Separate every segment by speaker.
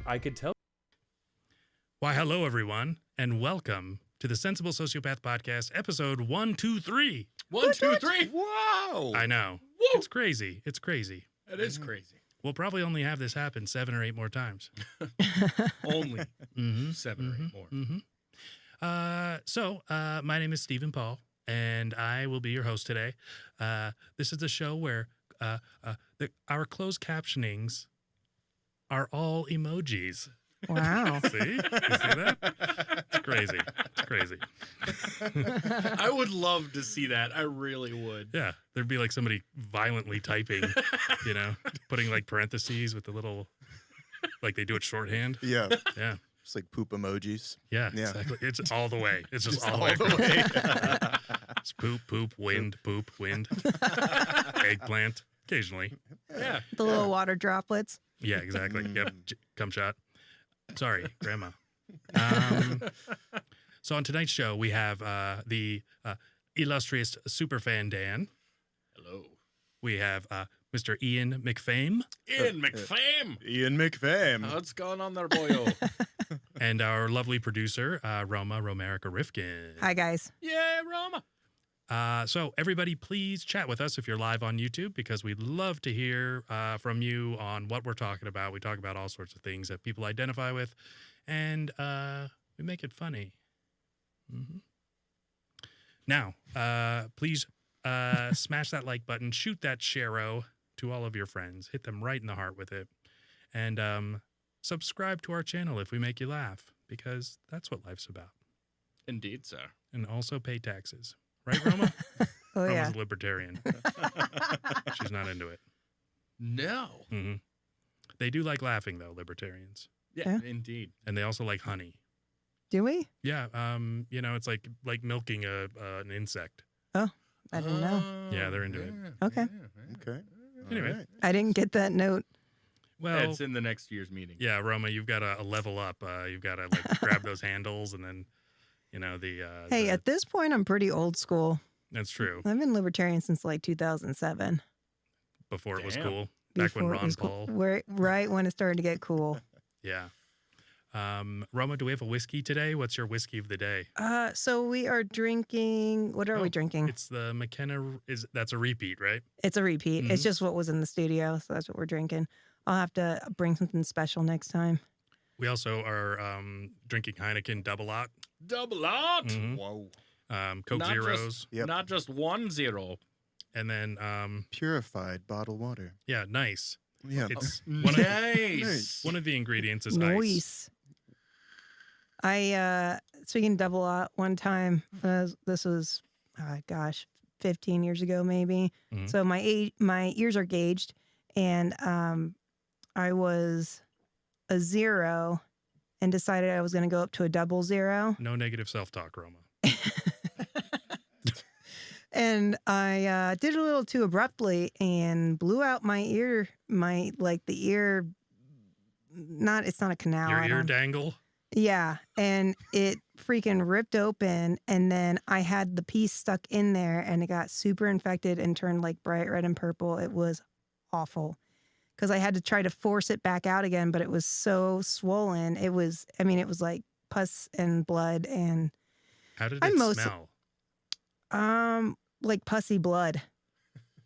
Speaker 1: I could tell.
Speaker 2: Why, hello, everyone, and welcome to the Sensible Sociopath Podcast, episode 123.
Speaker 3: 1, 2, 3.
Speaker 4: Wow.
Speaker 2: I know.
Speaker 3: Woo.
Speaker 2: It's crazy. It's crazy.
Speaker 3: That is crazy.
Speaker 2: We'll probably only have this happen 7 or 8 more times.
Speaker 3: Only 7 or 8 more.
Speaker 2: My name is Stephen Paul, and I will be your host today. This is a show where our closed captionings are all emojis.
Speaker 5: Wow.
Speaker 2: See? You see that? It's crazy. It's crazy.
Speaker 3: I would love to see that. I really would.
Speaker 2: Yeah. There'd be like somebody violently typing, you know, putting like parentheses with the little, like they do it shorthand.
Speaker 4: Yeah.
Speaker 2: Yeah.
Speaker 4: Just like poop emojis.
Speaker 2: Yeah,
Speaker 4: Yeah.
Speaker 2: exactly. It's all the way. It's just all the
Speaker 4: all
Speaker 2: way.
Speaker 4: the way.
Speaker 2: It's poop, wind, eggplant, occasionally.
Speaker 3: Yeah.
Speaker 5: The little water droplets.
Speaker 2: Yeah, exactly. Yep. Cum shot. Sorry, Grandma. So on tonight's show, we have the illustrious SuperFanDan.
Speaker 3: Hello.
Speaker 2: We have Mr. Ian McFame.
Speaker 3: Ian McFame.
Speaker 4: Ian McFame.
Speaker 3: What's going on there, boyo?
Speaker 2: And our lovely producer, Romerica Rifkin.
Speaker 5: Hi, guys.
Speaker 3: Yeah, Roma.
Speaker 2: So everybody, please chat with us if you're live on YouTube, because we'd love to hear from you on what we're talking about. We talk about all sorts of things that people identify with, and we make it funny. Mm-hmm. Now, please smash that like button, shoot that share-o to all of your friends, hit them right in the heart with it, and subscribe to our channel if we make you laugh, because that's what life's about.
Speaker 3: Indeed, sir.
Speaker 2: And also pay taxes. Right, Roma?
Speaker 5: Oh,
Speaker 2: Roma's
Speaker 5: yeah.
Speaker 2: a libertarian. She's not into it.
Speaker 3: No.
Speaker 2: Mm-hmm. They do like laughing, though, libertarians.
Speaker 3: Yeah, indeed.
Speaker 2: And they also like honey.
Speaker 5: Do we?
Speaker 2: Yeah, you know, it's like milking an insect.
Speaker 5: Oh, I didn't know.
Speaker 2: Yeah, they're into it.
Speaker 5: Okay.
Speaker 4: Okay.
Speaker 2: Anyway.
Speaker 4: All right.
Speaker 5: I didn't get that note.
Speaker 2: Well,
Speaker 3: It's in the next year's meeting.
Speaker 2: yeah, Roma, you've got to level up. You've got to like grab those handles, and then, you know,
Speaker 5: Hey, at this point, I'm pretty old school.
Speaker 2: that's true.
Speaker 5: I've been libertarian since like 2007.
Speaker 2: Before it was
Speaker 3: Damn.
Speaker 2: cool. Back when
Speaker 5: Before it
Speaker 2: Ron
Speaker 5: was cool.
Speaker 2: Paul.
Speaker 5: Right when it started to get cool.
Speaker 2: Yeah. Roma, do we have a whiskey today? What's your whiskey of the day?
Speaker 5: So we are drinking. What are we drinking?
Speaker 2: It's the McKenna. That's a repeat, right?
Speaker 5: It's a repeat.
Speaker 2: Mhm.
Speaker 5: It's just what was in the studio, so that's what we're drinking. I'll have to bring something special next time.
Speaker 2: We also are drinking Heineken Double Lot,
Speaker 3: Double out.
Speaker 2: Mhm.
Speaker 4: Whoa.
Speaker 2: Coke
Speaker 3: Not
Speaker 2: Zeros,
Speaker 4: Yep.
Speaker 3: Not just 1 0.
Speaker 2: and then
Speaker 4: Purified bottled water.
Speaker 2: yeah, nice.
Speaker 4: Yeah.
Speaker 2: It's
Speaker 3: Nice.
Speaker 2: one of the ingredients is ice.
Speaker 5: Nice. Speaking of double out one time, this was, 15 years ago maybe.
Speaker 2: Mhm.
Speaker 5: So my ears are gauged, and I was a 0 and decided I was going to go up to a 00.
Speaker 2: No negative self-talk, Roma.
Speaker 5: And I did it a little too abruptly and blew out my ear, it's not a canal.
Speaker 2: Your
Speaker 5: I
Speaker 2: ear
Speaker 5: don't-
Speaker 2: dangle.
Speaker 5: Yeah, and it freaking ripped open, and then I had the piece stuck in there, and it got super infected and turned like bright red and purple. It was awful because I had to try to force it back out again, but it was so swollen. It was like pus and blood and
Speaker 2: How did
Speaker 5: I'm
Speaker 2: it
Speaker 5: most-
Speaker 2: smell?
Speaker 5: like pussy blood.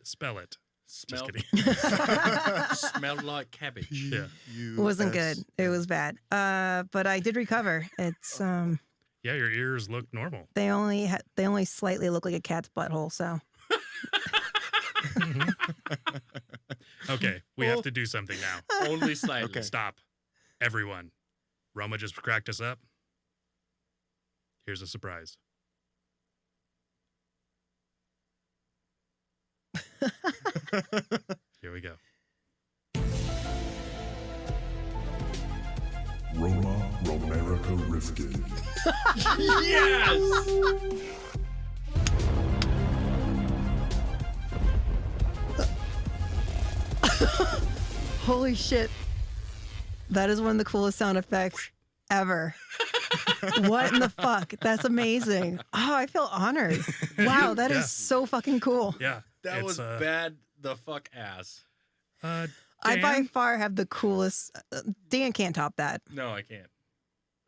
Speaker 2: Spell it.
Speaker 3: Smell,
Speaker 2: Just kidding.
Speaker 3: smelled like cabbage.
Speaker 2: Yeah.
Speaker 5: It wasn't good. It was bad. But I did recover. It's
Speaker 2: Yeah, your ears look normal.
Speaker 5: they only slightly look like a cat's butthole. So
Speaker 2: Okay, we have to do something now.
Speaker 3: Only slightly.
Speaker 4: Okay.
Speaker 2: Stop. Everyone. Roma just cracked us up. Here's a surprise. Here we go.
Speaker 6: Romerica Rifkin.
Speaker 3: Yes!
Speaker 5: holy shit, that is one of the coolest sound effects ever. What in the fuck? That's amazing. Oh, I feel honored. Wow, that is
Speaker 2: Yeah.
Speaker 5: so fucking cool.
Speaker 2: Yeah.
Speaker 3: That
Speaker 2: it's,
Speaker 3: was bad the fuck ass.
Speaker 5: I by
Speaker 2: Dan?
Speaker 5: far have the coolest. Dan can't top that.
Speaker 3: No, I can't.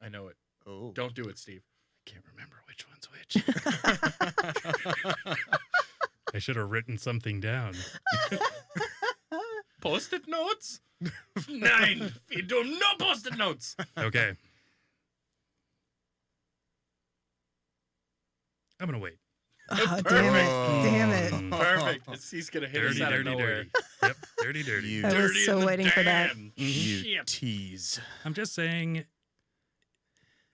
Speaker 3: I know it.
Speaker 4: Oh.
Speaker 3: Don't do it, Steve.
Speaker 2: I can't remember which one's which. I should have written something down.
Speaker 3: Post-it notes? Nine. You do no post-it notes.
Speaker 2: Okay. I'm going to wait.
Speaker 5: Oh, damn it. Damn it.
Speaker 3: Perfect. He's gonna hit us
Speaker 2: Dirty,
Speaker 3: out of
Speaker 2: dirty,
Speaker 3: nowhere.
Speaker 2: dirty. Yep, dirty, dirty.
Speaker 4: You,
Speaker 5: I was
Speaker 3: Dirty
Speaker 5: so
Speaker 3: in the
Speaker 5: waiting for that.
Speaker 3: Dan.
Speaker 4: you
Speaker 3: Shit.
Speaker 4: tease.
Speaker 2: I'm just saying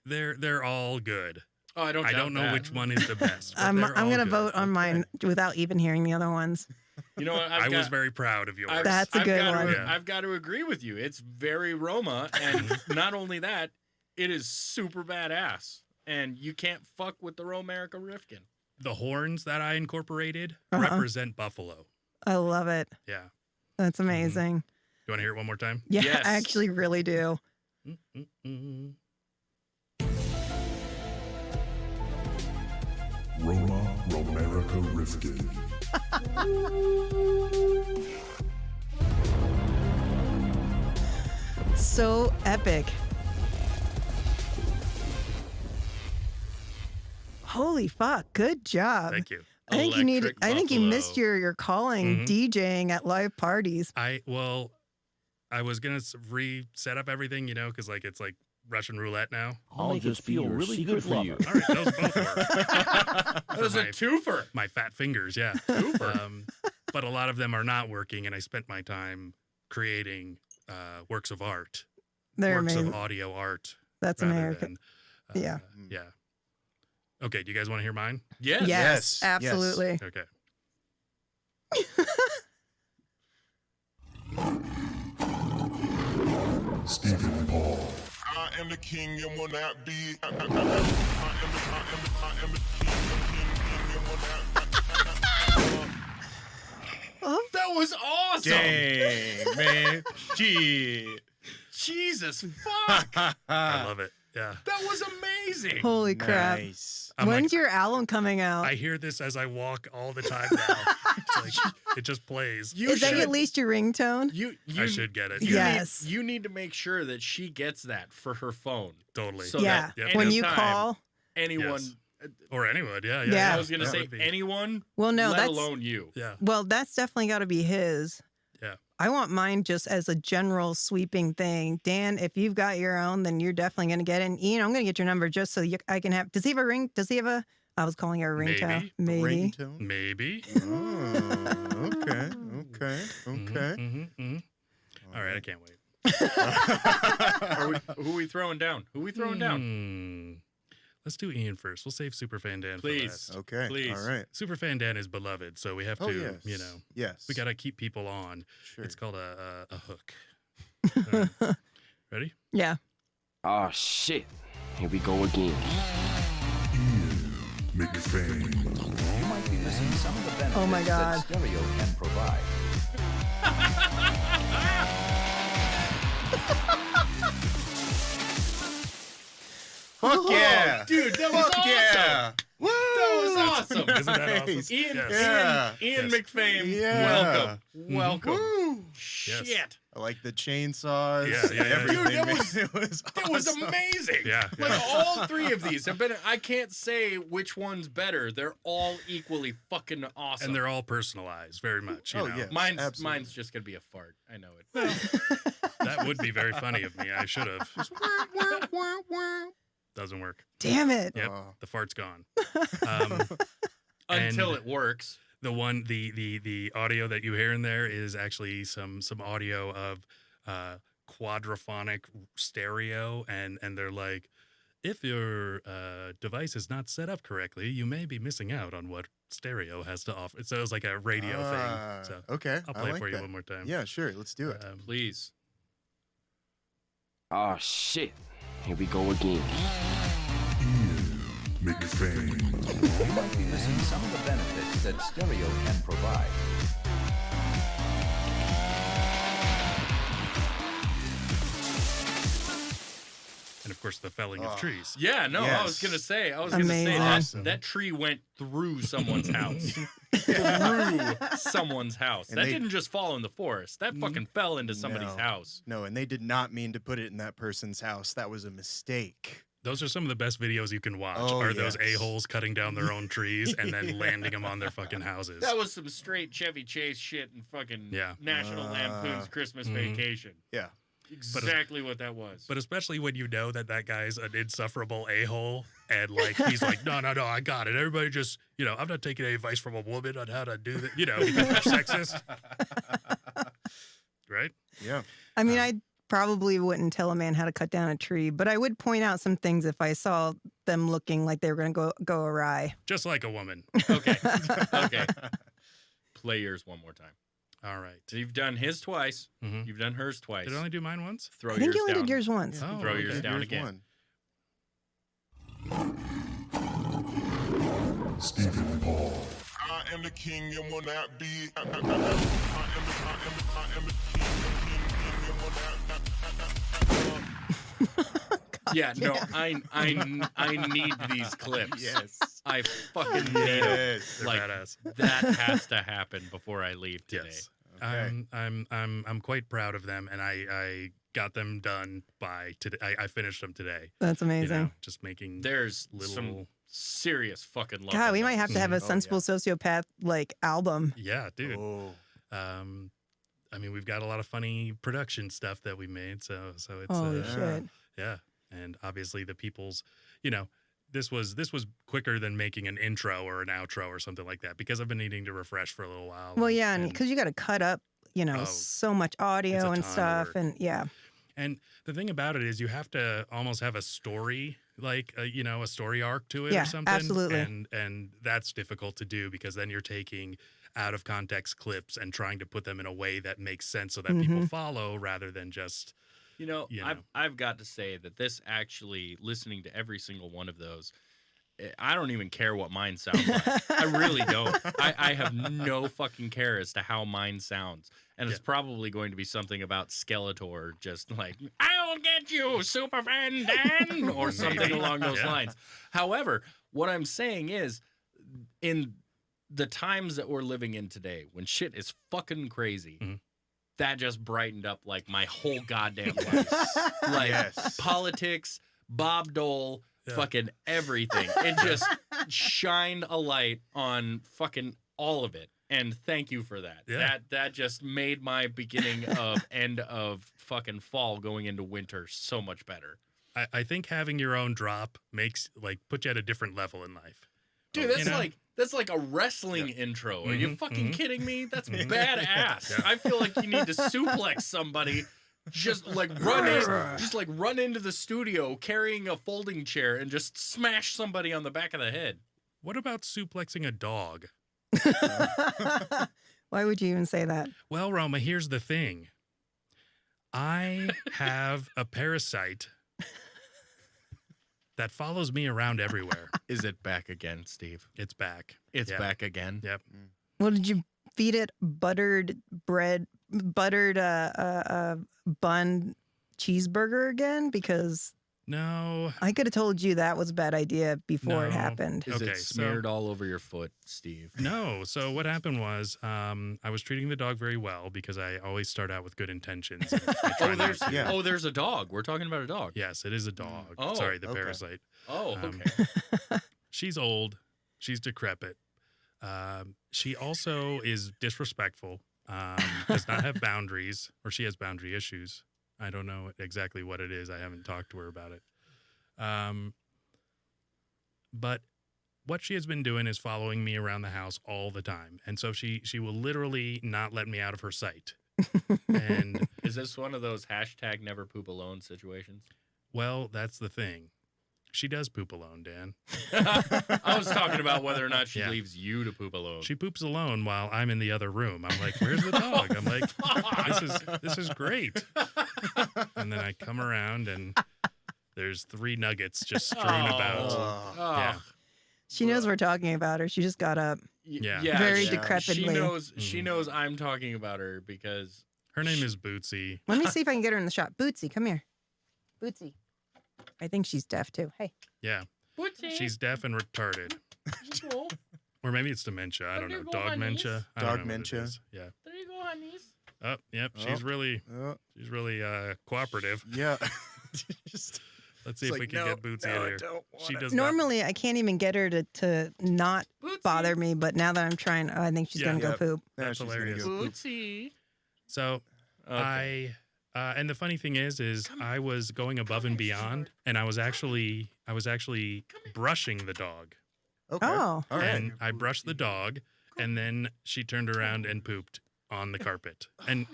Speaker 2: they're all good.
Speaker 3: Oh, I don't.
Speaker 2: I
Speaker 3: doubt
Speaker 2: don't know
Speaker 3: that.
Speaker 2: which one is the best. but
Speaker 5: I'm
Speaker 2: they're all
Speaker 5: going to
Speaker 2: good.
Speaker 5: vote on mine without even hearing the other ones.
Speaker 3: You know what?
Speaker 2: I was very proud of yours.
Speaker 5: That's a good
Speaker 3: gotta,
Speaker 5: one.
Speaker 2: Yeah.
Speaker 3: I've got to agree with you. It's very Roma, and not only that, it is super badass. And you can't fuck with the Romerica Rifkin.
Speaker 2: The horns that I incorporated
Speaker 5: Uh-huh.
Speaker 2: represent buffalo.
Speaker 5: I love it.
Speaker 2: Yeah.
Speaker 5: That's amazing.
Speaker 2: You want to hear it one more time?
Speaker 5: Yeah,
Speaker 3: Yes.
Speaker 5: I actually really do.
Speaker 2: Mm-mm-mm.
Speaker 6: Roma Romerica Rifkin.
Speaker 5: So epic. Holy fuck. Good job.
Speaker 2: Thank you.
Speaker 5: I think you need. I think you missed
Speaker 3: Buffalo.
Speaker 5: your calling DJing at live parties.
Speaker 2: I was gonna reset up everything, you know, because like it's like Russian roulette now.
Speaker 7: I'll just be your secret for you.
Speaker 2: All right, those both work.
Speaker 3: That was a
Speaker 2: my-
Speaker 3: twofer.
Speaker 2: My fat fingers, yeah. But a lot of them are not working, and I spent my time creating works of art,
Speaker 5: They're
Speaker 2: works
Speaker 5: amazing.
Speaker 2: of audio art.
Speaker 5: That's
Speaker 2: rather
Speaker 5: American.
Speaker 2: than,
Speaker 5: Yeah.
Speaker 2: Yeah. Okay, do you guys want to hear mine?
Speaker 3: Yes.
Speaker 5: Yes,
Speaker 4: Yes,
Speaker 5: absolutely.
Speaker 2: Okay.
Speaker 6: Stephen Paul.
Speaker 8: I am the king and will not be. I am the king and will not.
Speaker 3: That was awesome.
Speaker 4: Dang, man. Gee.
Speaker 3: Jesus fuck.
Speaker 2: I love it. Yeah.
Speaker 3: That was amazing.
Speaker 5: Holy crap.
Speaker 4: Nice.
Speaker 2: I'm
Speaker 5: When's
Speaker 2: like,
Speaker 5: your album coming out?
Speaker 2: I hear this as I walk all the time now. It's like, it just plays.
Speaker 3: You
Speaker 5: Is that
Speaker 3: should-
Speaker 5: at least your ringtone?
Speaker 3: You
Speaker 2: I should get it.
Speaker 3: You
Speaker 5: Yes.
Speaker 3: Need, you need to make sure that she gets that for her phone.
Speaker 2: Totally.
Speaker 3: So
Speaker 5: Yeah.
Speaker 3: that
Speaker 2: Yep.
Speaker 5: When you
Speaker 3: anytime
Speaker 5: call.
Speaker 3: anyone,
Speaker 2: Yes. Or anyone. Yeah.
Speaker 5: Yeah.
Speaker 3: I was gonna
Speaker 2: That
Speaker 3: say
Speaker 2: would be-
Speaker 3: anyone,
Speaker 5: Well, no,
Speaker 3: let
Speaker 5: that's
Speaker 3: alone you.
Speaker 2: Yeah.
Speaker 5: well, that's definitely got to be his.
Speaker 2: Yeah.
Speaker 5: I want mine just as a general sweeping thing. Dan, if you've got your own, then you're definitely going to get it. And Ian, I'm going to get your number just so I can have. Does he have a ring? Does he have a? I was calling it a ringtone. Maybe.
Speaker 4: Ringtone?
Speaker 2: Maybe.
Speaker 4: Oh, okay, okay, okay.
Speaker 2: All right. I can't wait.
Speaker 3: Who are we throwing down? Who are we throwing down?
Speaker 2: Let's do Ian first. We'll save SuperFanDan for
Speaker 3: Please.
Speaker 2: last.
Speaker 4: Okay,
Speaker 3: Please.
Speaker 4: all right.
Speaker 2: SuperFanDan is beloved, so we have to,
Speaker 4: Oh, yes.
Speaker 2: you know,
Speaker 4: Yes.
Speaker 2: we got to keep people on.
Speaker 4: Sure.
Speaker 2: It's called a hook. Ready?
Speaker 5: Yeah.
Speaker 7: Oh shit. Here we go again.
Speaker 6: Ian McFame.
Speaker 9: You might be missing some of the benefits
Speaker 5: Oh my God.
Speaker 9: that stereo can provide.
Speaker 4: Fuck yeah.
Speaker 3: Dude, that was
Speaker 4: Fuck
Speaker 3: awesome.
Speaker 4: yeah. Woo.
Speaker 3: That was awesome.
Speaker 2: Isn't that awesome?
Speaker 4: Nice.
Speaker 3: Ian,
Speaker 2: Yes.
Speaker 3: Ian
Speaker 2: Yes.
Speaker 3: McFame,
Speaker 4: Yeah.
Speaker 3: welcome. Welcome.
Speaker 4: Woo.
Speaker 3: Shit.
Speaker 4: I like the chainsaws.
Speaker 2: Yeah, yeah, yeah.
Speaker 4: Everything.
Speaker 3: Dude, that
Speaker 4: man.
Speaker 3: was-
Speaker 4: it was
Speaker 3: That was
Speaker 4: awesome.
Speaker 3: amazing.
Speaker 2: Yeah,
Speaker 3: Like
Speaker 2: yeah.
Speaker 3: all three of these have been. I can't say which one's better. They're all equally fucking awesome.
Speaker 2: And they're all personalized very much. You
Speaker 4: Oh,
Speaker 2: know?
Speaker 4: yeah.
Speaker 3: mine's
Speaker 4: absolutely.
Speaker 3: just gonna be a fart. I know it.
Speaker 2: That would be very funny of me. I should have. Doesn't work.
Speaker 5: Damn it.
Speaker 2: Yep.
Speaker 4: Oh.
Speaker 2: The fart's gone. And
Speaker 3: Until it works.
Speaker 2: the one the audio that you hear in there is actually some audio of quadraphonic stereo, and they're like, if your device is not set up correctly, you may be missing out on what stereo has to offer. So it was like a radio thing. So
Speaker 4: okay.
Speaker 2: I'll
Speaker 4: I
Speaker 2: play it
Speaker 4: like
Speaker 2: for you
Speaker 4: that.
Speaker 2: one more time.
Speaker 4: Yeah, sure. Let's do it.
Speaker 3: Please.
Speaker 7: Oh shit. Here we go again.
Speaker 6: Ian McFame.
Speaker 9: You might be missing some of the benefits that stereo can provide.
Speaker 2: And of course, the felling of trees.
Speaker 3: Yeah, no, I was
Speaker 4: Yes.
Speaker 3: gonna say
Speaker 5: Amazing.
Speaker 3: that tree went through someone's house. Through someone's house.
Speaker 4: And
Speaker 3: That
Speaker 4: they-
Speaker 3: didn't just fall in the forest. That fucking fell into somebody's
Speaker 4: No.
Speaker 3: house.
Speaker 4: No, and they did not mean to put it in that person's house. That was a mistake.
Speaker 2: Those are some of the best videos you can watch.
Speaker 4: Oh,
Speaker 2: are those
Speaker 4: yes.
Speaker 2: a-holes cutting down their own trees and then landing them on their fucking houses.
Speaker 3: That was some straight Chevy Chase shit and fucking
Speaker 2: Yeah.
Speaker 3: National Lampoon's Christmas Vacation.
Speaker 4: Yeah.
Speaker 3: Exactly what that was.
Speaker 2: But especially when you know that guy's an insufferable a-hole and like he's like, no, I got it. Everybody just, I'm not taking any advice from a woman on how to do that, because they're sexist. Right?
Speaker 4: Yeah.
Speaker 5: I mean, I probably wouldn't tell a man how to cut down a tree, but I would point out some things if I saw them looking like they were going to go awry.
Speaker 2: Just like a woman.
Speaker 3: Okay. Okay. Play yours one more time.
Speaker 2: All right.
Speaker 3: So you've done his twice.
Speaker 2: Mhm.
Speaker 3: You've done hers twice.
Speaker 2: Did I only do mine once?
Speaker 3: Throw
Speaker 5: I think
Speaker 3: yours
Speaker 5: you only
Speaker 3: down.
Speaker 5: did yours once.
Speaker 2: Oh,
Speaker 3: Throw
Speaker 2: okay.
Speaker 3: yours down
Speaker 4: Here's
Speaker 3: again.
Speaker 4: one.
Speaker 6: Stephen Paul.
Speaker 8: I am the king and will not be. I am the king and will not.
Speaker 3: Yeah, no, I need these clips.
Speaker 4: Yes.
Speaker 3: I fucking need them.
Speaker 4: Yes.
Speaker 2: They're
Speaker 3: Like
Speaker 2: badass.
Speaker 3: that has to happen before I leave today.
Speaker 2: Yes.
Speaker 4: Okay.
Speaker 2: I'm quite proud of them, and I got them done by today. I finished them today.
Speaker 5: That's amazing.
Speaker 2: Just making
Speaker 3: There's
Speaker 2: little.
Speaker 3: some serious fucking love.
Speaker 5: God,
Speaker 3: in
Speaker 5: we might
Speaker 3: those.
Speaker 5: have to have a
Speaker 4: Oh,
Speaker 5: sensible sociopath like album.
Speaker 2: Yeah, dude.
Speaker 4: Oh.
Speaker 2: I mean, we've got a lot of funny production stuff that we made, so it's
Speaker 5: Holy shit.
Speaker 2: yeah, and obviously the people's, this was quicker than making an intro or an outro or something like that because I've been needing to refresh for a little while.
Speaker 5: Well, yeah, and because you got to cut up,
Speaker 2: Oh,
Speaker 5: so much
Speaker 2: it's
Speaker 5: audio
Speaker 2: a
Speaker 5: and
Speaker 2: ton of
Speaker 5: stuff,
Speaker 2: work.
Speaker 5: and yeah.
Speaker 2: And the thing about it is you have to almost have a story, like a story arc to it
Speaker 5: Yeah,
Speaker 2: or something.
Speaker 5: absolutely.
Speaker 2: And that's difficult to do because then you're taking out of context clips and trying to put them in a way that makes sense so that people follow rather than just
Speaker 3: I've got to say that this actually, listening to every single one of those, I don't even care what mine sounds like. I really don't. I have no fucking care as to how mine sounds. And it's probably going to be something about Skeletor, just like, I'll get you, SuperFanDan, or something
Speaker 2: Maybe.
Speaker 3: along those
Speaker 2: Yeah.
Speaker 3: lines. However, what I'm saying is, in the times that we're living in today, when shit is fucking crazy, that just brightened up like my whole goddamn life. Like
Speaker 4: Yes.
Speaker 3: politics, Bob Dole, fucking everything. It just shined a light on fucking all of it. And thank you for that.
Speaker 2: Yeah.
Speaker 3: That just made my beginning of end of fucking fall going into winter so much better.
Speaker 2: I think having your own drop makes put you at a different level in life.
Speaker 3: Dude, that's like a wrestling intro. Are you fucking kidding me? That's badass.
Speaker 2: Yeah.
Speaker 3: I feel like you need to suplex somebody. Just run into the studio carrying a folding chair and just smash somebody on the back of the head.
Speaker 2: What about suplexing a dog?
Speaker 5: Why would you even say that?
Speaker 2: Well, Roma, here's the thing. I have a parasite that follows me around everywhere.
Speaker 3: Is it back again, Steve?
Speaker 2: It's back.
Speaker 3: It's
Speaker 2: Yeah.
Speaker 3: back again.
Speaker 2: Yep.
Speaker 5: Well, did you feed it buttered bun cheeseburger again? Because
Speaker 2: No.
Speaker 5: I could have told you that was a bad idea before it
Speaker 2: No.
Speaker 5: happened.
Speaker 3: Is
Speaker 2: Okay,
Speaker 3: it smeared all over your foot, Steve?
Speaker 2: No. So what happened was I was treating the dog very well because I always start out with good intentions. And I try not to.
Speaker 4: Yeah.
Speaker 3: There's a dog. We're talking about a dog.
Speaker 2: Yes, it is a dog.
Speaker 3: Oh,
Speaker 2: Sorry, the
Speaker 4: okay.
Speaker 2: parasite.
Speaker 3: Oh,
Speaker 2: Um,
Speaker 3: okay.
Speaker 2: She's old. She's decrepit. She also is disrespectful. Does not have boundaries, or she has boundary issues. I don't know exactly what it is. I haven't talked to her about it. But what she has been doing is following me around the house all the time. And so she will literally not let me out of her sight. And
Speaker 3: Is this one of those hashtag never poop alone situations?
Speaker 2: well, that's the thing. She does poop alone, Dan.
Speaker 3: I was talking about whether or not she
Speaker 2: Yeah.
Speaker 3: leaves you to poop alone.
Speaker 2: She poops alone while I'm in the other room. I'm like, "Where's the dog?" I'm like, "This is great." And then I come around and there's 3 nuggets just strewn about.
Speaker 3: Oh.
Speaker 2: Yeah.
Speaker 5: She knows we're talking about her. She just got up.
Speaker 2: Yeah.
Speaker 5: Very
Speaker 3: She
Speaker 5: decrepitly.
Speaker 3: knows I'm talking about her because
Speaker 2: Her name is Bootsy.
Speaker 5: Let me see if I can get her in the shot. Bootsy, come here. Bootsy. I think she's deaf too. Hey.
Speaker 2: Yeah.
Speaker 3: Bootsy.
Speaker 2: She's deaf and retarded.
Speaker 3: Cool.
Speaker 2: Or maybe it's dementia. I don't know.
Speaker 3: There you go,
Speaker 2: Dogmentia. I don't know what it
Speaker 4: Dogmentia.
Speaker 2: is. Yeah.
Speaker 3: There you go, honeys.
Speaker 2: Oh, yep. She's really cooperative.
Speaker 4: Yeah. Just,
Speaker 2: Let's see
Speaker 4: it's
Speaker 2: if we
Speaker 4: like,
Speaker 2: can
Speaker 4: no,
Speaker 2: get Bootsy
Speaker 4: no,
Speaker 2: in
Speaker 4: I
Speaker 2: here.
Speaker 4: don't
Speaker 2: She
Speaker 4: wanna.
Speaker 2: does not.
Speaker 5: Normally, I can't even get her to not
Speaker 3: Bootsy.
Speaker 5: bother me, but now that I'm trying, I think she's
Speaker 2: Yeah.
Speaker 5: gonna go
Speaker 4: Yep.
Speaker 5: poop.
Speaker 4: Now
Speaker 2: That's
Speaker 4: she's gonna
Speaker 2: hilarious.
Speaker 4: go poop.
Speaker 3: Bootsy.
Speaker 2: So
Speaker 3: Okay.
Speaker 2: and the funny thing is I was going above and beyond, and I was actually brushing the dog,
Speaker 4: Okay.
Speaker 5: Oh.
Speaker 4: All right.
Speaker 2: and I brushed the dog, and then she turned around and pooped on the carpet, and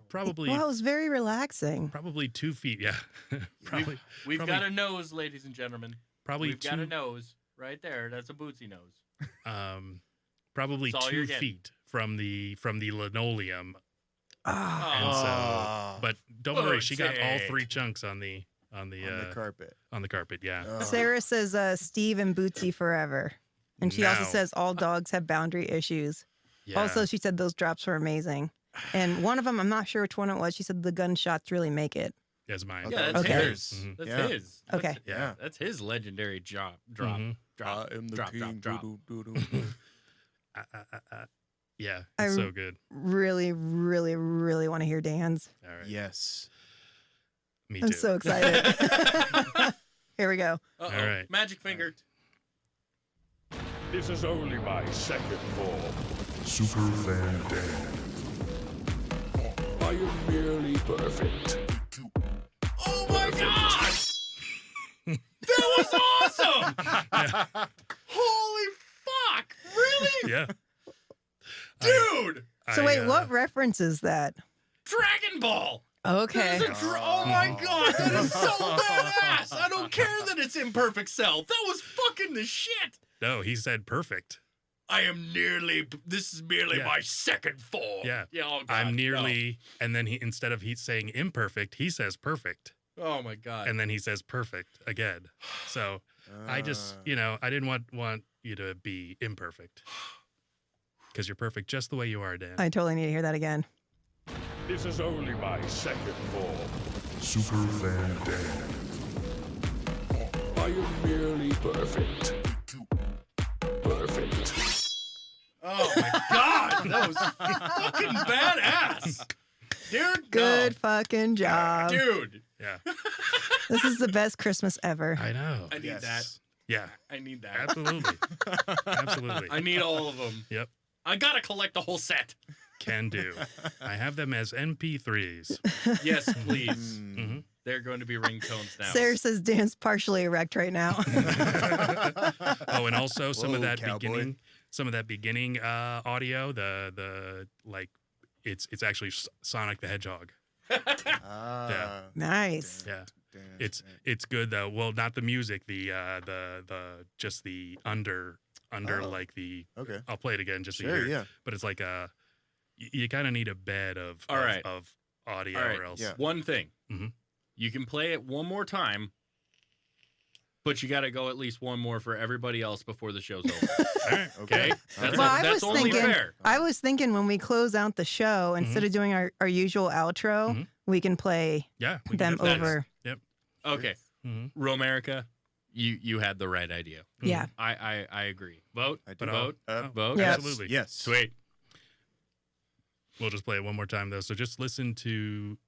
Speaker 2: probably
Speaker 5: Well, it was very relaxing.
Speaker 2: 2 feet, yeah, probably
Speaker 3: We've
Speaker 2: probably-
Speaker 3: got a nose, ladies and gentlemen.
Speaker 2: probably
Speaker 3: We've got a
Speaker 2: two
Speaker 3: nose right there. That's a Bootsy nose.
Speaker 2: probably
Speaker 3: That's all
Speaker 2: 2
Speaker 3: you're getting.
Speaker 2: feet from the linoleum,
Speaker 5: Ah.
Speaker 2: and so
Speaker 4: Ah.
Speaker 2: but don't worry, she got all
Speaker 3: Bootsy.
Speaker 2: 3 chunks on the
Speaker 4: On the carpet.
Speaker 2: yeah.
Speaker 4: Oh.
Speaker 5: Sarah says Steve and Bootsy forever. And she also
Speaker 2: Now-
Speaker 5: says all dogs have boundary issues.
Speaker 2: Yeah.
Speaker 5: Also, she said those drops were amazing. And one of them, I'm not sure which one it was. She said the gunshots really make it.
Speaker 2: That's mine.
Speaker 4: Okay.
Speaker 3: Yeah, that's
Speaker 5: Okay.
Speaker 3: his.
Speaker 2: Mhm.
Speaker 3: That's
Speaker 4: Yeah.
Speaker 3: his.
Speaker 5: Okay.
Speaker 3: That's,
Speaker 2: Yeah.
Speaker 3: That's his legendary drop. Drop.
Speaker 2: Mhm.
Speaker 3: Drop.
Speaker 4: I am the
Speaker 3: drop,
Speaker 4: king.
Speaker 3: drop, drop.
Speaker 4: Doo-doo-doo-doo.
Speaker 2: Yeah,
Speaker 5: I
Speaker 2: it's so good.
Speaker 5: Really, really, really want to hear Dan's.
Speaker 2: All right.
Speaker 4: Yes.
Speaker 2: Me too.
Speaker 5: I'm so excited. Here we go.
Speaker 3: Uh-oh.
Speaker 2: All right.
Speaker 3: Magic finger.
Speaker 6: This is only my second form. SuperFanDan. I am merely perfect.
Speaker 3: Oh my god! That was awesome! Holy fuck! Really?
Speaker 2: Yeah.
Speaker 3: Dude!
Speaker 5: So wait, what reference is that?
Speaker 3: Dragon Ball!
Speaker 5: Okay.
Speaker 3: Oh my god, that is so badass! I don't care that it's imperfect cell. That was fucking the shit!
Speaker 2: No, he said perfect.
Speaker 3: I am nearly. This is merely
Speaker 2: Yeah.
Speaker 3: my second form.
Speaker 2: Yeah.
Speaker 3: Oh god.
Speaker 2: I'm nearly, and then he instead of he saying imperfect, he says perfect,
Speaker 3: No. Oh my god.
Speaker 2: and then he says perfect again. So I just, I didn't want you to be imperfect because you're perfect just the way you are, Dan.
Speaker 5: I totally need to hear that again.
Speaker 6: This is only my second form. SuperFanDan. I am merely perfect. Perfect.
Speaker 3: Oh my god, that was fucking badass. Dude,
Speaker 5: Good fucking job.
Speaker 3: Dude,
Speaker 2: Yeah,
Speaker 5: This is the best Christmas ever.
Speaker 2: I know.
Speaker 3: I need that.
Speaker 2: Yeah,
Speaker 3: I need that.
Speaker 2: absolutely, absolutely.
Speaker 3: I need all of them.
Speaker 2: Yep,
Speaker 3: I gotta collect the whole set.
Speaker 2: can do. I have them as MP3s.
Speaker 3: Yes, please.
Speaker 2: hmm
Speaker 3: They're going to be ringtones now.
Speaker 5: Sarah says Dan's partially erect right now.
Speaker 2: Oh, and also some of
Speaker 4: Whoa,
Speaker 2: that
Speaker 4: cowboy.
Speaker 2: beginning audio, the like it's actually Sonic the Hedgehog.
Speaker 4: Ah.
Speaker 5: Nice.
Speaker 2: Yeah.
Speaker 4: Damn.
Speaker 2: It's good though. Well, not the music, the just the under
Speaker 4: Oh.
Speaker 2: like the
Speaker 4: Okay.
Speaker 2: I'll play it again just so you
Speaker 4: Sure.
Speaker 2: hear it.
Speaker 4: Yeah.
Speaker 2: But it's like you kind of need a bed of
Speaker 3: All right.
Speaker 2: of audio
Speaker 3: All right.
Speaker 2: or else.
Speaker 4: Yeah.
Speaker 3: One thing.
Speaker 2: Mhm.
Speaker 3: You can play it one more time, but you got to go at least one more for everybody else before the show's over.
Speaker 2: All right.
Speaker 3: Okay? That's,
Speaker 5: Well, I
Speaker 3: that's
Speaker 5: was
Speaker 3: only
Speaker 5: thinking-
Speaker 3: fair.
Speaker 5: I was thinking when we close out the show, instead of doing our usual outro,
Speaker 2: Mhm.
Speaker 5: we can play
Speaker 2: Yeah. We can
Speaker 5: them
Speaker 2: do that.
Speaker 5: over.
Speaker 3: Okay.
Speaker 2: Mhm.
Speaker 3: Romerica, you had the right idea.
Speaker 5: Yeah.
Speaker 3: I agree. Vote.
Speaker 4: I
Speaker 2: But
Speaker 4: do.
Speaker 3: Vote. Vote.
Speaker 5: Yeah.
Speaker 2: Absolutely.
Speaker 4: Yes.
Speaker 3: Sweet.
Speaker 2: We'll just play it one more time though. So just listen to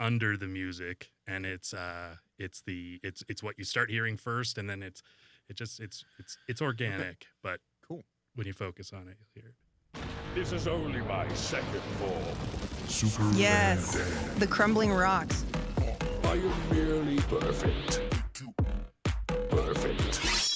Speaker 2: under the music, and it's what you start hearing first, and then it's organic, but
Speaker 4: Cool.
Speaker 2: when you focus on it, you'll hear it.
Speaker 6: This is only my second form. SuperFanDan.
Speaker 5: Yes. The crumbling rocks.
Speaker 6: I am merely perfect. Perfect.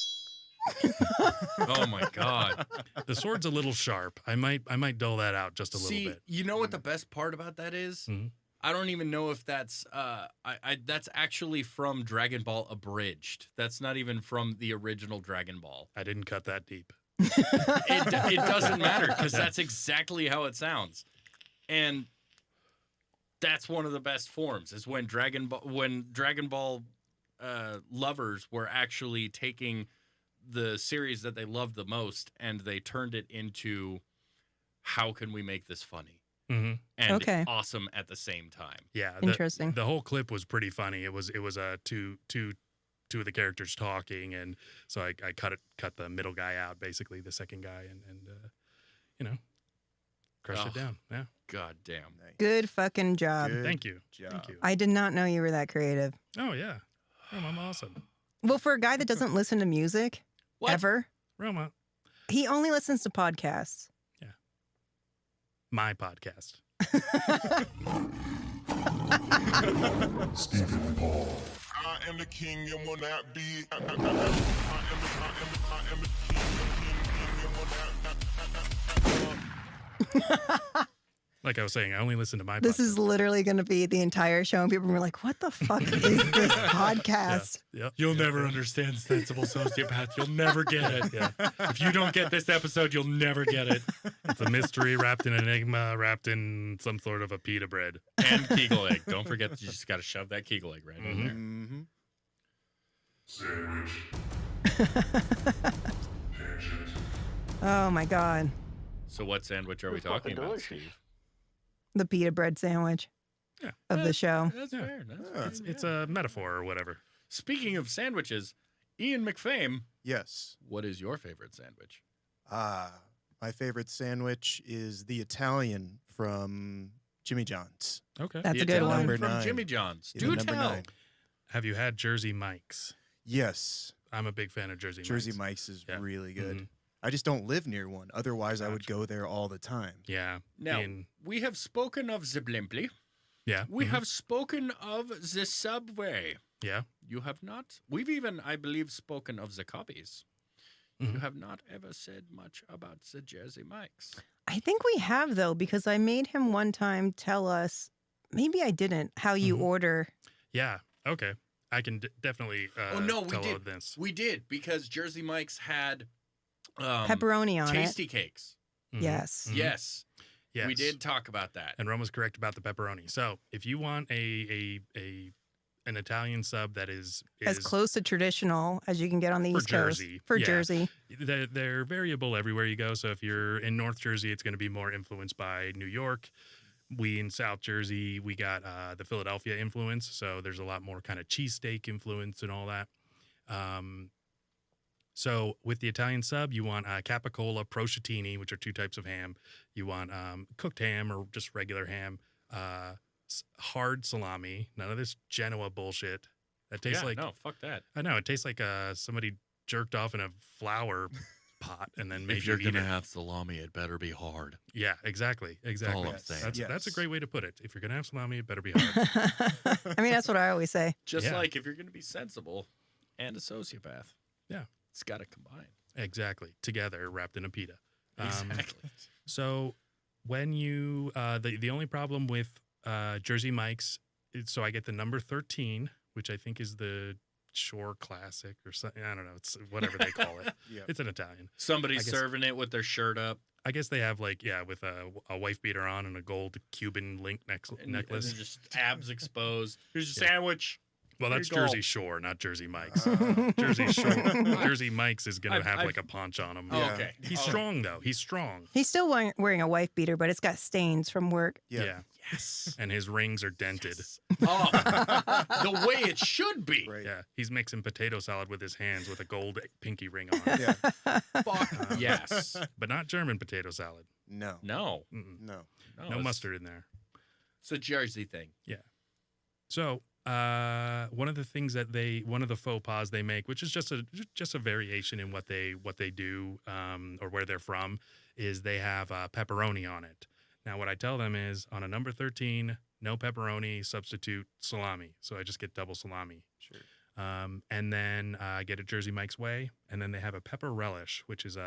Speaker 3: Oh my god.
Speaker 2: The sword's a little sharp. I might dull that out just a little
Speaker 3: See,
Speaker 2: bit.
Speaker 3: you know what the best part about that is?
Speaker 2: Mhm.
Speaker 3: I don't even know if that's that's actually from Dragon Ball Abridged. That's not even from the original Dragon Ball.
Speaker 2: I didn't cut that deep.
Speaker 3: It doesn't matter because that's exactly how it sounds. And that's one of the best forms is when Dragon Ball lovers were actually taking the series that they loved the most and they turned it into how can we make this funny?
Speaker 2: Mm-hmm.
Speaker 3: and
Speaker 5: Okay.
Speaker 3: awesome at the same time.
Speaker 2: Yeah,
Speaker 5: Interesting.
Speaker 2: The whole clip was pretty funny. It was two of the characters talking, and so I cut the middle guy out, basically the second guy, and crushed it
Speaker 3: Oh.
Speaker 2: down. Yeah,
Speaker 3: God damn.
Speaker 4: Nice.
Speaker 5: Good fucking job.
Speaker 4: Good
Speaker 2: thank you,
Speaker 4: job.
Speaker 2: thank you.
Speaker 5: I did not know you were that creative.
Speaker 2: Oh yeah, I'm awesome.
Speaker 5: Well, for a guy that doesn't listen to music
Speaker 3: What?
Speaker 5: ever,
Speaker 2: Roma,
Speaker 5: he only listens to podcasts.
Speaker 2: my podcast.
Speaker 6: Stephen Paul.
Speaker 8: I am the king and will not be. I am the king and will not.
Speaker 2: Like I was saying, I only listen to my.
Speaker 5: This
Speaker 2: podcast.
Speaker 5: is literally going to be the entire show, and people were like, "What the fuck is this podcast?"
Speaker 2: Yeah.
Speaker 3: You'll never understand Sensible Sociopath. You'll never get it.
Speaker 2: Yeah.
Speaker 3: If you don't get this episode, you'll never get it.
Speaker 2: It's a mystery wrapped in enigma, wrapped in some sort of a pita bread.
Speaker 3: And Kegel egg. Don't forget that you just got to shove that Kegel egg right in there.
Speaker 4: Mm-hmm.
Speaker 6: Sandwich. Tangent.
Speaker 5: Oh my god,
Speaker 3: So what sandwich are we talking about, Steve?
Speaker 5: the pita bread sandwich
Speaker 2: Yeah.
Speaker 5: of the show.
Speaker 3: That's
Speaker 2: Yeah.
Speaker 3: fair. That's fair.
Speaker 2: It's a metaphor or whatever.
Speaker 3: Speaking of sandwiches, Ian McFame,
Speaker 4: Yes.
Speaker 3: what is your favorite sandwich?
Speaker 4: My favorite sandwich is the Italian from Jimmy John's.
Speaker 2: Okay.
Speaker 5: That's
Speaker 3: The
Speaker 5: a good
Speaker 3: Italian
Speaker 5: one.
Speaker 4: Number
Speaker 3: from
Speaker 4: 9.
Speaker 3: Jimmy John's.
Speaker 4: Yeah,
Speaker 3: Do
Speaker 4: number
Speaker 3: tell.
Speaker 4: 9.
Speaker 2: Have you had Jersey Mike's?
Speaker 4: Yes.
Speaker 2: I'm a big fan of Jersey Mike's.
Speaker 4: Jersey Mike's is
Speaker 2: Yeah.
Speaker 4: really good.
Speaker 2: Mhm.
Speaker 4: I just don't live near one. Otherwise, I would
Speaker 2: Gotcha.
Speaker 4: go there all the time.
Speaker 2: Yeah.
Speaker 3: Now,
Speaker 2: In-
Speaker 3: we have spoken of the Blimply.
Speaker 2: yeah.
Speaker 3: We
Speaker 2: mhm.
Speaker 3: have spoken of the Subway.
Speaker 2: Yeah.
Speaker 3: You have not. We've even, I believe, spoken of the copies. You
Speaker 2: Mhm.
Speaker 3: have not ever said much about the Jersey Mike's.
Speaker 5: I think we have though, because I made him one time tell us. Maybe I didn't. How you
Speaker 2: Mhm.
Speaker 5: order?
Speaker 2: Yeah. Okay. I can definitely
Speaker 3: no, we
Speaker 2: tell
Speaker 3: did.
Speaker 2: this.
Speaker 3: We did, because Jersey Mike's had
Speaker 5: Pepperoni on
Speaker 3: tasty cakes.
Speaker 2: Mhm.
Speaker 5: Yes.
Speaker 2: Mhm.
Speaker 3: Yes,
Speaker 2: Yes.
Speaker 3: we did talk about that.
Speaker 2: And Ron was correct about the pepperoni. So if you want an Italian sub that is
Speaker 5: As close to traditional as you can get on the
Speaker 2: For
Speaker 5: East Coast.
Speaker 2: Jersey,
Speaker 5: For
Speaker 2: yeah.
Speaker 5: Jersey.
Speaker 2: they're variable everywhere you go. So if you're in North Jersey, it's going to be more influenced by New York. We in South Jersey, we got the Philadelphia influence. So there's a lot more kind of cheesesteak influence and all that. So with the Italian sub, you want capicola, prosciutini, which are 2 types of ham. You want cooked ham or just regular ham, hard salami, none of this Genoa bullshit. That tastes like,
Speaker 3: no, fuck that.
Speaker 2: I know, it tastes like somebody jerked off in a flour pot and then made
Speaker 3: If
Speaker 2: you
Speaker 3: you're
Speaker 2: eat
Speaker 3: gonna
Speaker 2: it.
Speaker 3: have salami, it better be hard.
Speaker 2: Yeah, exactly.
Speaker 3: all
Speaker 2: Exactly.
Speaker 3: I'm saying.
Speaker 2: That's a
Speaker 4: Yes.
Speaker 2: great way to put it. If you're going to have salami, it better be hard.
Speaker 5: I mean, that's what I always say.
Speaker 3: Just
Speaker 2: Yeah.
Speaker 3: like if you're gonna be sensible and a sociopath.
Speaker 2: Yeah.
Speaker 3: It's got to combine.
Speaker 2: Exactly. Together, wrapped in a pita.
Speaker 3: Exactly.
Speaker 2: So when you the only problem with Jersey Mike's is, so I get the number 13, which I think is the Shore Classic or something. I don't know. It's whatever they call it.
Speaker 4: Yeah.
Speaker 2: It's an Italian.
Speaker 3: Somebody's
Speaker 2: I guess-
Speaker 3: serving it with their shirt up.
Speaker 2: I guess they have with a wife beater on and a gold Cuban link
Speaker 3: And
Speaker 2: necklace.
Speaker 3: they're just abs exposed. Here's your sandwich.
Speaker 2: Well,
Speaker 3: There
Speaker 2: that's
Speaker 3: you go.
Speaker 2: Jersey Shore, not Jersey Mike's.
Speaker 4: Oh.
Speaker 2: Jersey Shore, Jersey Mike's is gonna have
Speaker 3: I've-
Speaker 2: like a paunch on him.
Speaker 3: Oh,
Speaker 4: Yeah.
Speaker 3: okay.
Speaker 2: He's
Speaker 3: Oh,
Speaker 2: strong though. He's strong.
Speaker 5: He's still wearing a wife beater, but it's got stains from work.
Speaker 4: Yeah.
Speaker 3: Yes.
Speaker 2: And his rings are dented.
Speaker 3: Oh, the way it should be.
Speaker 4: Right.
Speaker 2: Yeah, he's mixing potato salad with his hands with a gold pinky ring on,
Speaker 4: Yeah.
Speaker 3: Fuck yes.
Speaker 2: but not German potato salad.
Speaker 4: No.
Speaker 3: No.
Speaker 2: Mm-mm.
Speaker 4: No.
Speaker 2: No
Speaker 3: it's-
Speaker 2: mustard in there.
Speaker 3: It's a Jersey thing.
Speaker 2: So one of the things that one of the faux pas they make, which is just a variation in what they do or where they're from, is they have pepperoni on it. Now what I tell them is on a number 13, no pepperoni, substitute salami. So I just get double salami.
Speaker 4: Sure.
Speaker 2: And then I get a Jersey Mike's Way, and then they have a pepper relish, which is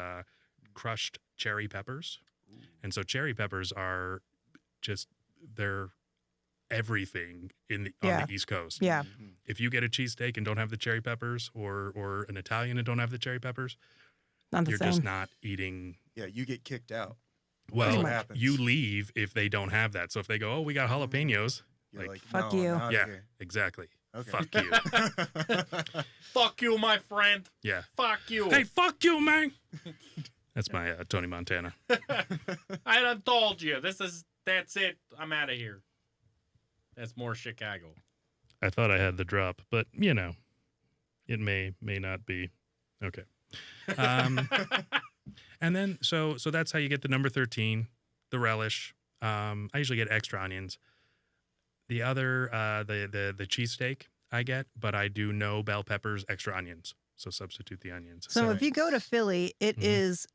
Speaker 2: crushed cherry peppers. And so cherry peppers are they're everything on
Speaker 5: Yeah.
Speaker 2: the East Coast.
Speaker 5: Yeah.
Speaker 4: Mhm.
Speaker 2: If you get a cheesesteak and don't have the cherry peppers, or an Italian and don't have the cherry peppers,
Speaker 5: Not the
Speaker 2: you're
Speaker 5: same.
Speaker 2: just not eating.
Speaker 4: Yeah, you get kicked out.
Speaker 2: Well,
Speaker 4: what happens.
Speaker 2: you leave if they don't have that. So if they go, oh, we got jalapenos.
Speaker 4: You're
Speaker 2: Like,
Speaker 4: like,
Speaker 5: fuck
Speaker 4: no,
Speaker 5: you.
Speaker 4: I'm outta
Speaker 2: Yeah,
Speaker 4: here.
Speaker 2: exactly.
Speaker 4: Okay.
Speaker 2: Fuck you.
Speaker 3: Fuck you, my friend.
Speaker 2: Yeah.
Speaker 3: Fuck you.
Speaker 2: Hey, fuck you, man. That's my Tony Montana.
Speaker 3: I done told you. This is That's it. I'm out of here. That's more Chicago.
Speaker 2: I thought I had the drop, but you know, it may not be. Okay. And then so that's how you get the number 13, the relish. I usually get extra onions. The other the cheesesteak I get, but I do no bell peppers, extra onions. So substitute the onions.
Speaker 5: So if you go to Philly, it's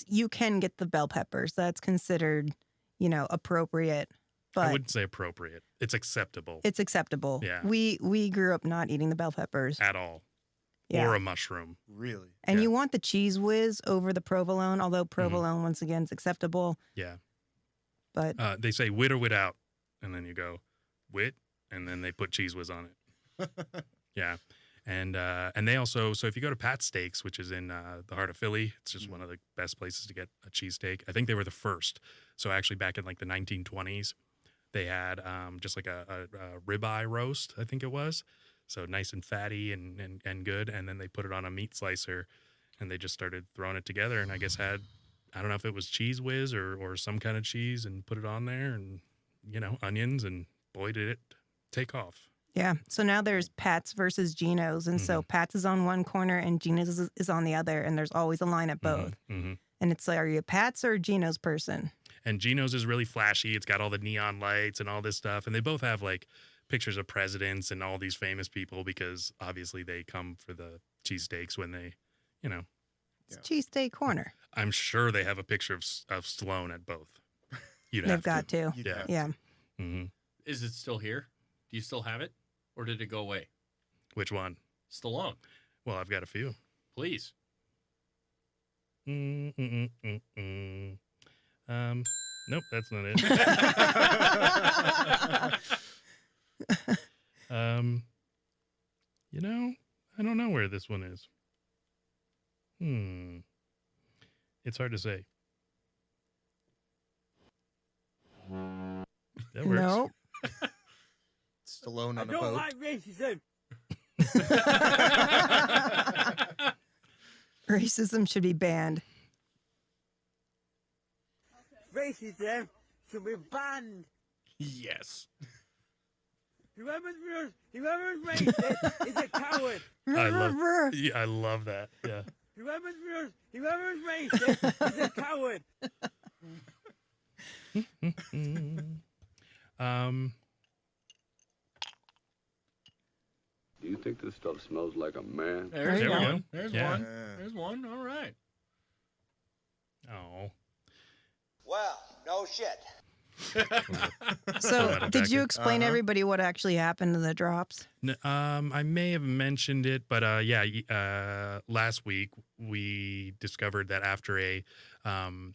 Speaker 5: you can get the bell peppers. That's considered, appropriate. But
Speaker 2: I wouldn't say appropriate. It's acceptable.
Speaker 5: It's acceptable.
Speaker 2: Yeah.
Speaker 5: We grew up not eating the bell peppers
Speaker 2: at all.
Speaker 5: Yeah.
Speaker 2: Or a mushroom.
Speaker 4: Really?
Speaker 5: And you want the cheese whiz over the provolone, although provolone once again is acceptable.
Speaker 2: Yeah.
Speaker 5: But
Speaker 2: they say with or without, and then you go with, and then they put cheese whiz on it. Yeah. And they also, so if you go to Pat's Steaks, which is in the heart of Philly, it's just one of the best places to get a cheesesteak. I think they were the first. So actually back in like the 1920s, they had just like a ribeye roast, I think it was. So nice and fatty and good. And then they put it on a meat slicer and they just started throwing it together. And I guess I don't know if it was cheese whiz or some kind of cheese and put it on there and, onions, and boy, did it take off.
Speaker 5: yeah. So now there's Pat's versus Gino's. And so Pat's is on one corner and Gino's is on the other. And there's always a line at both.
Speaker 2: Mm-hmm.
Speaker 5: And it's like, are you a Pat's or a Gino's person?
Speaker 2: And Gino's is really flashy. It's got all the neon lights and all this stuff. And they both have like pictures of presidents and all these famous people because obviously they come for the cheesesteaks when they,
Speaker 5: It's cheesesteak corner.
Speaker 2: I'm sure they have a picture of Stallone at both.
Speaker 5: They've got to.
Speaker 2: Yeah.
Speaker 5: Yeah.
Speaker 2: Mm-hmm.
Speaker 3: Is it still here? Do you still have it? Or did it go away?
Speaker 2: Which one?
Speaker 3: Stallone.
Speaker 2: Well, I've got a few.
Speaker 3: Please.
Speaker 2: Nope, that's not it. I don't know where this one is. It's hard to say. That works.
Speaker 5: Nope.
Speaker 4: Stallone on a boat.
Speaker 10: Racism.
Speaker 5: Racism should be banned.
Speaker 10: Racism should be banned.
Speaker 3: Yes.
Speaker 10: Whoever's racist is a coward.
Speaker 2: I love that. Yeah.
Speaker 10: Whoever's racist is a coward.
Speaker 6: Do you think this stuff smells like a man?
Speaker 3: There's
Speaker 2: There we
Speaker 3: one.
Speaker 2: go.
Speaker 3: There's
Speaker 2: Yeah.
Speaker 3: one. There's one. All right.
Speaker 2: Oh.
Speaker 10: Well, no shit.
Speaker 5: So,
Speaker 2: Automatic
Speaker 5: did you
Speaker 2: vacuum.
Speaker 5: explain to everybody what actually happened to the drops?
Speaker 2: I may have mentioned it, but last week we discovered that after an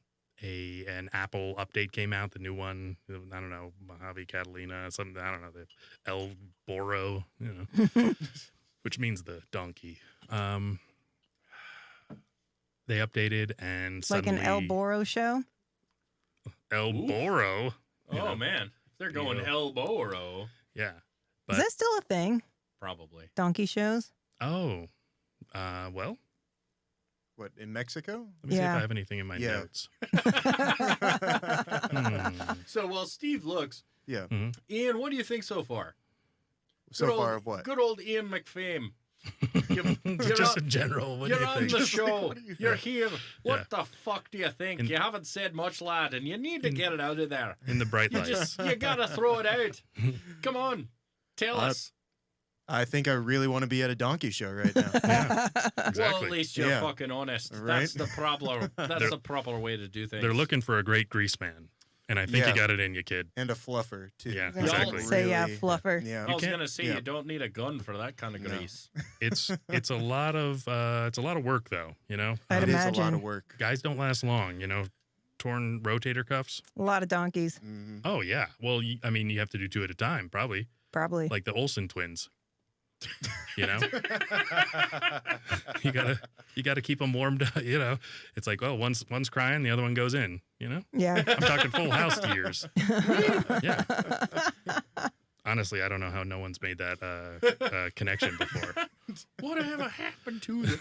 Speaker 2: Apple update came out, the new one, I don't know, Mojave Catalina, something, I don't know, the El Boro, which means the donkey. They updated and
Speaker 5: Like
Speaker 2: suddenly
Speaker 5: an El Boro show?
Speaker 2: El
Speaker 3: Ooh.
Speaker 2: Boro.
Speaker 3: Oh, man. If they're going El Boro.
Speaker 2: Yeah.
Speaker 5: Is that still a thing?
Speaker 3: Probably.
Speaker 5: Donkey shows?
Speaker 2: Oh, well,
Speaker 4: What, in Mexico?
Speaker 2: let me see if
Speaker 5: Yeah.
Speaker 2: I have anything in my
Speaker 4: Yeah.
Speaker 2: notes.
Speaker 3: So while Steve looks,
Speaker 4: Yeah.
Speaker 3: Ian, what do you think so far?
Speaker 4: So
Speaker 3: Good
Speaker 4: far
Speaker 3: old-
Speaker 4: of what?
Speaker 3: Good old Ian McFame.
Speaker 2: Just in general, what do
Speaker 3: You're
Speaker 2: you
Speaker 3: on
Speaker 2: think?
Speaker 3: the
Speaker 4: Just like,
Speaker 3: show.
Speaker 4: what do you
Speaker 3: You're
Speaker 4: think?
Speaker 3: here. What
Speaker 2: Yeah.
Speaker 3: the fuck do you think?
Speaker 2: In-
Speaker 3: You haven't said much, lad, and you need to get it out of there.
Speaker 2: In the bright
Speaker 3: You
Speaker 2: lights.
Speaker 3: you gotta throw it out. Come on, tell us.
Speaker 4: I think I really want to be at a donkey show right now.
Speaker 2: Yeah,
Speaker 3: Well,
Speaker 2: exactly.
Speaker 3: at least you're
Speaker 4: Yeah.
Speaker 3: fucking honest.
Speaker 4: Right?
Speaker 3: That's the proper. That's the proper way to do things.
Speaker 2: They're looking for a great grease man, and I think
Speaker 4: Yeah.
Speaker 2: you got it in you, kid.
Speaker 4: And a fluffer, too.
Speaker 2: Yeah,
Speaker 5: I was gonna
Speaker 2: exactly.
Speaker 5: say, yeah, fluffer.
Speaker 4: Yeah.
Speaker 3: I was
Speaker 2: can't-
Speaker 3: gonna say
Speaker 4: yeah.
Speaker 3: you don't need a gun for that kind of
Speaker 4: No.
Speaker 3: grease.
Speaker 2: It's a lot of work though.
Speaker 5: I'd
Speaker 4: It is a lot
Speaker 5: imagine.
Speaker 4: of work.
Speaker 2: Guys don't last long. Torn rotator cuffs.
Speaker 5: A lot of donkeys,
Speaker 4: Mhm.
Speaker 2: Oh yeah. Well, you have to do 2 at a time, probably,
Speaker 5: probably.
Speaker 2: like the Olsen twins. You gotta keep them warmed up. It's like, oh, one's crying, the other one goes in.
Speaker 5: Yeah.
Speaker 2: I'm talking Full House years. Yeah. Honestly, I don't know how no one's made that connection before.
Speaker 3: Whatever happened to them?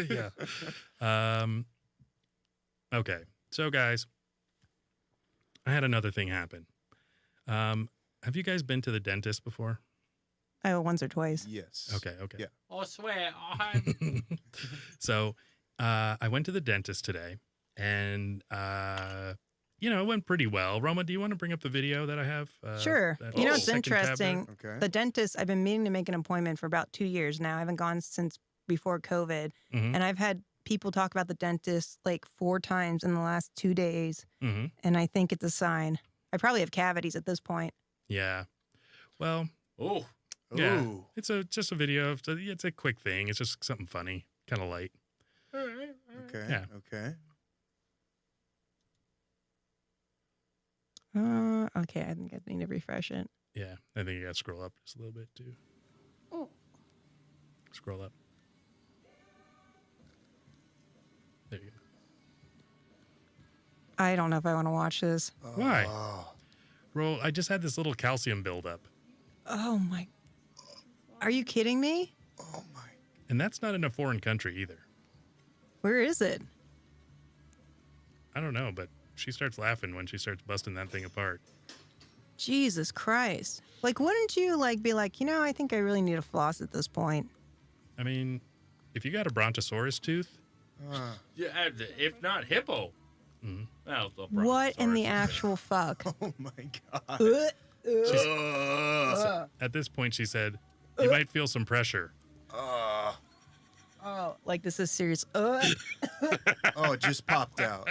Speaker 2: Yeah. Okay. So, guys, I had another thing happen. Have you guys been to the dentist before?
Speaker 5: Oh, once or twice.
Speaker 4: Yes.
Speaker 2: Okay.
Speaker 4: Yeah.
Speaker 3: I swear.
Speaker 2: So I went to the dentist today, and it went pretty well. Roma, do you want to bring up the video that I have?
Speaker 5: Sure. You know, it's
Speaker 2: second tab there?
Speaker 5: interesting.
Speaker 4: Okay.
Speaker 5: The dentist, I've been meaning to make an appointment for about 2 years now. I haven't gone since before COVID.
Speaker 2: Mhm.
Speaker 5: And I've had people talk about the dentist like 4 times in the last 2 days.
Speaker 2: Mm-hmm.
Speaker 5: And I think it's a sign. I probably have cavities at this point.
Speaker 2: Yeah. Well,
Speaker 3: Oh.
Speaker 2: yeah.
Speaker 4: Ooh.
Speaker 2: It's just a video. It's a quick thing. It's just something funny, kind of light.
Speaker 3: All right.
Speaker 4: Okay.
Speaker 2: Yeah.
Speaker 4: Okay.
Speaker 5: Okay, I think I need to refresh it.
Speaker 2: Yeah. I think you got to scroll up just a little bit too.
Speaker 5: Oh.
Speaker 2: Scroll up. There you go.
Speaker 5: I don't know if I want to watch this.
Speaker 2: Why?
Speaker 4: Oh.
Speaker 2: Roll. I just had this little calcium buildup,
Speaker 5: Oh my. Are you kidding me?
Speaker 4: Oh my.
Speaker 2: and that's not in a foreign country either.
Speaker 5: Where is it?
Speaker 2: I don't know, but she starts laughing when she starts busting that thing apart.
Speaker 5: Jesus Christ. Like, wouldn't you be like, I think I really need a floss at this point?
Speaker 2: I mean, if you got a brontosaurus tooth,
Speaker 3: Yeah, if not hippo.
Speaker 2: Mhm.
Speaker 3: Well, the
Speaker 5: What in the
Speaker 3: brontosaurus is
Speaker 5: actual fuck?
Speaker 4: Oh my God.
Speaker 2: at this point she said, "You might feel some pressure."
Speaker 5: Oh, like this is serious.
Speaker 4: Oh, it just popped out.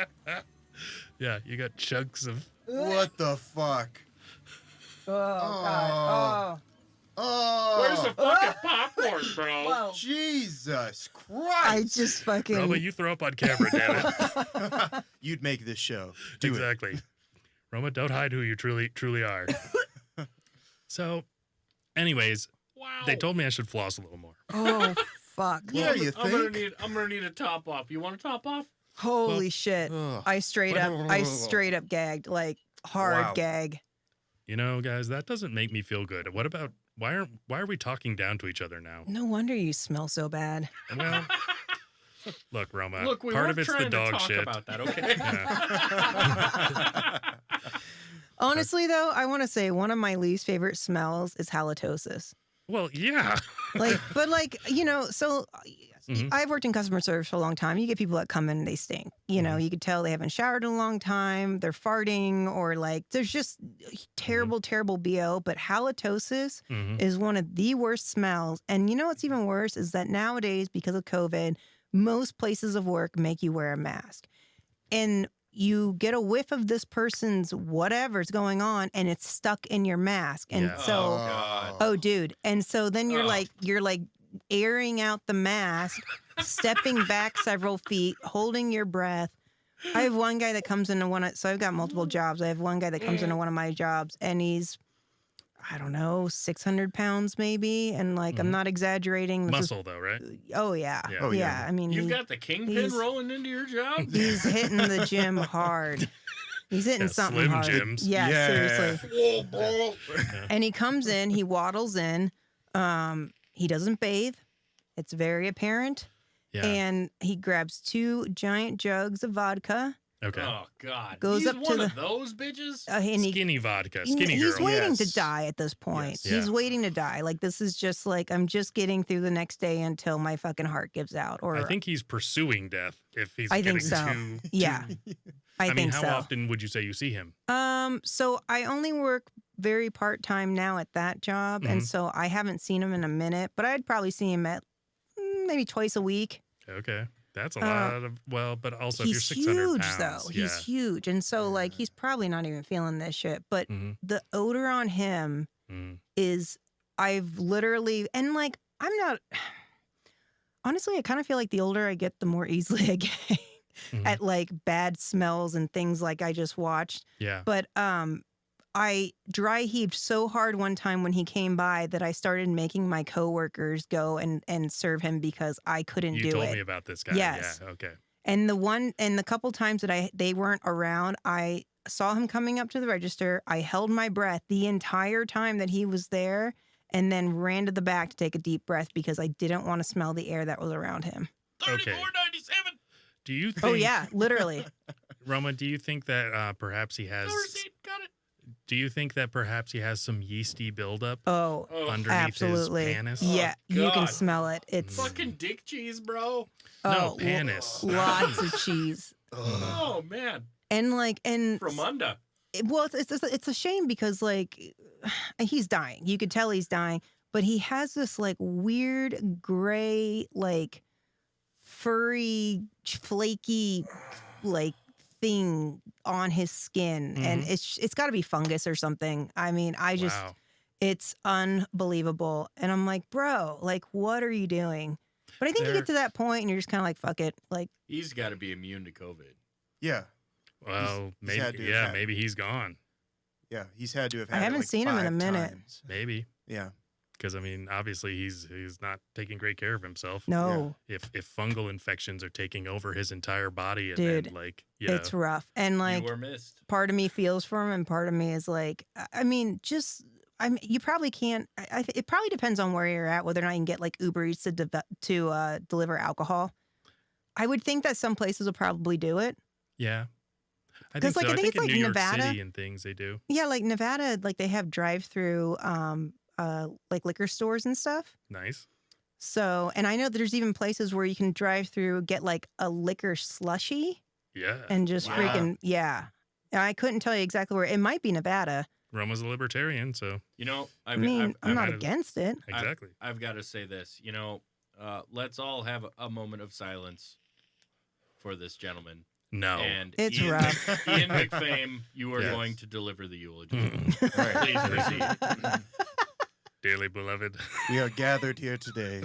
Speaker 2: Yeah, you got chunks of.
Speaker 4: What the fuck?
Speaker 5: Oh, God.
Speaker 4: Oh.
Speaker 3: Where's the fucking popcorn, bro?
Speaker 5: Whoa.
Speaker 4: Jesus Christ.
Speaker 5: I just fucking.
Speaker 2: Roma, you throw up on camera, damn it.
Speaker 4: You'd make this show. Do it.
Speaker 2: Exactly. Roma, don't hide who you truly are. So, anyways,
Speaker 3: Wow.
Speaker 2: they told me I should floss a little more.
Speaker 5: Oh, fuck.
Speaker 4: Yeah, you think?
Speaker 3: I'm gonna need a top off. You want a top off?
Speaker 5: Holy shit.
Speaker 4: Ugh.
Speaker 5: I straight up gagged, like hard
Speaker 4: Wow.
Speaker 5: gag.
Speaker 2: You know, guys, that doesn't make me feel good. What about why are we talking down to each other now?
Speaker 5: No wonder you smell so bad.
Speaker 2: Well, look, Roma.
Speaker 3: Look, we
Speaker 2: part
Speaker 3: weren't
Speaker 2: of it's
Speaker 3: trying
Speaker 2: the
Speaker 3: to
Speaker 2: dog
Speaker 3: talk
Speaker 2: shit.
Speaker 3: about that, okay?
Speaker 2: Yeah.
Speaker 5: Honestly, though, I want to say one of my least favorite smells is halitosis.
Speaker 2: Well, yeah.
Speaker 5: So
Speaker 2: Mhm.
Speaker 5: I've worked in customer service for a long time. You get people that come in and they stink. You could tell they haven't showered in a long time. They're farting or there's just terrible, terrible BO. But halitosis
Speaker 2: Mhm.
Speaker 5: is one of the worst smells. And you know what's even worse is that nowadays, because of COVID, most places of work make you wear a mask. And you get a whiff of this person's whatever's going on and it's stuck in your mask. And
Speaker 2: Yeah.
Speaker 5: so,
Speaker 3: God.
Speaker 5: oh, dude. And so then you're
Speaker 3: Oh.
Speaker 5: you're airing out the mask, stepping back several feet, holding your breath. I have one guy that comes into so I've got multiple jobs. I have one guy that comes into one of my jobs and he's, I don't know, 600 pounds maybe. And I'm not exaggerating. This is-
Speaker 2: Muscle, though, right?
Speaker 5: oh, yeah.
Speaker 2: Yeah.
Speaker 4: Oh, yeah.
Speaker 5: I mean,
Speaker 3: You've got the kingpin
Speaker 5: he's-
Speaker 3: rolling into your job?
Speaker 5: he's hitting the gym hard. He's hitting
Speaker 2: Yeah,
Speaker 5: something
Speaker 2: Slim
Speaker 5: hard.
Speaker 2: Jims.
Speaker 5: Yeah,
Speaker 4: Yeah.
Speaker 5: seriously.
Speaker 3: Whoa, bro.
Speaker 5: And he comes in, he waddles in. He doesn't bathe. It's very apparent.
Speaker 2: Yeah.
Speaker 5: And he grabs 2 giant jugs of vodka.
Speaker 2: Okay.
Speaker 3: Oh, God.
Speaker 5: Goes
Speaker 3: He's
Speaker 5: up to
Speaker 3: one
Speaker 5: the-
Speaker 3: of those bitches?
Speaker 5: And he,
Speaker 2: Skinny vodka. Skinny
Speaker 5: he's
Speaker 2: girl.
Speaker 5: waiting to
Speaker 4: Yes.
Speaker 5: die at this point.
Speaker 2: Yes.
Speaker 5: He's
Speaker 2: Yeah.
Speaker 5: waiting to die. This is just I'm just getting through the next day until my fucking heart gives out. Or
Speaker 2: I think he's pursuing death if he's
Speaker 5: I
Speaker 2: getting
Speaker 5: think so.
Speaker 2: too.
Speaker 5: Yeah. I
Speaker 2: mean,
Speaker 5: think
Speaker 2: how
Speaker 5: so.
Speaker 2: often would you say you see him?
Speaker 5: So I only work very part-time now at that job. And
Speaker 2: Mhm.
Speaker 5: so I haven't seen him in a minute, but I'd probably see him at maybe twice a week.
Speaker 2: Okay. That's a lot of, but also if you're
Speaker 5: He's
Speaker 2: 600
Speaker 5: huge
Speaker 2: pounds.
Speaker 5: though.
Speaker 2: Yeah.
Speaker 5: He's huge. And so he's probably not even feeling this shit. But
Speaker 2: Mhm.
Speaker 5: the odor on him
Speaker 2: Mhm.
Speaker 5: is, I've literally, and I'm not, honestly, I kind of feel like the older I get, the more easily I get
Speaker 2: Mhm.
Speaker 5: at bad smells and things like I just watched.
Speaker 2: Yeah.
Speaker 5: But I dry heaved so hard one time when he came by that I started making my coworkers go and serve him because I couldn't
Speaker 2: You
Speaker 5: do
Speaker 2: told
Speaker 5: it.
Speaker 2: me about this guy.
Speaker 5: Yes.
Speaker 2: Yeah. Okay.
Speaker 5: And the couple times that they weren't around, I saw him coming up to the register. I held my breath the entire time that he was there and then ran to the back to take a deep breath because I didn't want to smell the air that was around him.
Speaker 2: Okay.
Speaker 3: $34.97.
Speaker 2: Do you think?
Speaker 5: Oh yeah, literally.
Speaker 2: Roma, do you think that perhaps he has?
Speaker 3: No receipt. Got it.
Speaker 2: Do you think that perhaps he has some yeasty buildup
Speaker 5: Oh,
Speaker 2: underneath
Speaker 5: absolutely.
Speaker 2: his panis?
Speaker 5: Yeah, you can
Speaker 3: God.
Speaker 5: smell it. It's
Speaker 3: Fucking dick cheese, bro.
Speaker 2: No,
Speaker 5: oh,
Speaker 2: panis.
Speaker 5: lots of cheese.
Speaker 3: Oh man.
Speaker 5: And
Speaker 3: From under.
Speaker 5: well, it's a shame because like he's dying. You could tell he's dying, but he has this like weird gray, like furry, flaky, like thing on his skin, and it's got to be fungus or something. I mean,
Speaker 2: Wow.
Speaker 5: it's unbelievable, and I'm like, bro, like, what are you doing? But I think you get to that point, and you're just kind of like, fuck it, like.
Speaker 3: He's got to be immune to COVID.
Speaker 4: Yeah.
Speaker 2: Well,
Speaker 4: he's had to
Speaker 2: maybe,
Speaker 4: have had it.
Speaker 2: maybe he's gone.
Speaker 4: Yeah, he's had to have
Speaker 5: I
Speaker 4: had it,
Speaker 5: haven't
Speaker 4: like,
Speaker 5: seen him in a
Speaker 4: 5
Speaker 5: minute.
Speaker 4: times.
Speaker 2: Maybe.
Speaker 4: Yeah.
Speaker 2: Because I mean, obviously he's not taking great care of himself.
Speaker 5: No.
Speaker 2: If fungal infections are taking over his entire body, and
Speaker 5: Dude,
Speaker 2: then like
Speaker 5: it's rough, and like
Speaker 3: You were missed.
Speaker 5: part of me feels for him, and part of me is like, I mean, you probably can't. It probably depends on where you're at, whether or not you can get like Uber Eats to deliver alcohol. I would think that some places will probably do it.
Speaker 2: yeah. I
Speaker 5: 'Cause,
Speaker 2: think
Speaker 5: like,
Speaker 2: so.
Speaker 5: I think it's
Speaker 2: in
Speaker 5: like
Speaker 2: New York
Speaker 5: Nevada.
Speaker 2: City and things they do.
Speaker 5: Yeah, like Nevada, like they have drive-through, like liquor stores and stuff.
Speaker 2: Nice.
Speaker 5: So, and I know there's even places where you can drive through, get like a liquor slushy,
Speaker 2: Yeah.
Speaker 5: and just
Speaker 3: Wow.
Speaker 5: freaking I couldn't tell you exactly where. It might be Nevada.
Speaker 2: Roma's a libertarian, so
Speaker 3: You know,
Speaker 5: I mean, I'm not
Speaker 2: I've-
Speaker 5: against it.
Speaker 2: exactly.
Speaker 3: I've got to say this. You know, let's all have a moment of silence for this gentleman.
Speaker 2: No.
Speaker 3: And
Speaker 5: It's
Speaker 3: Ian,
Speaker 5: rough.
Speaker 3: Ian McFame, you are
Speaker 2: Yes.
Speaker 3: going to deliver the eulogy.
Speaker 2: Mm.
Speaker 4: All right.
Speaker 3: Please proceed.
Speaker 2: Dearly beloved.
Speaker 4: We are gathered here today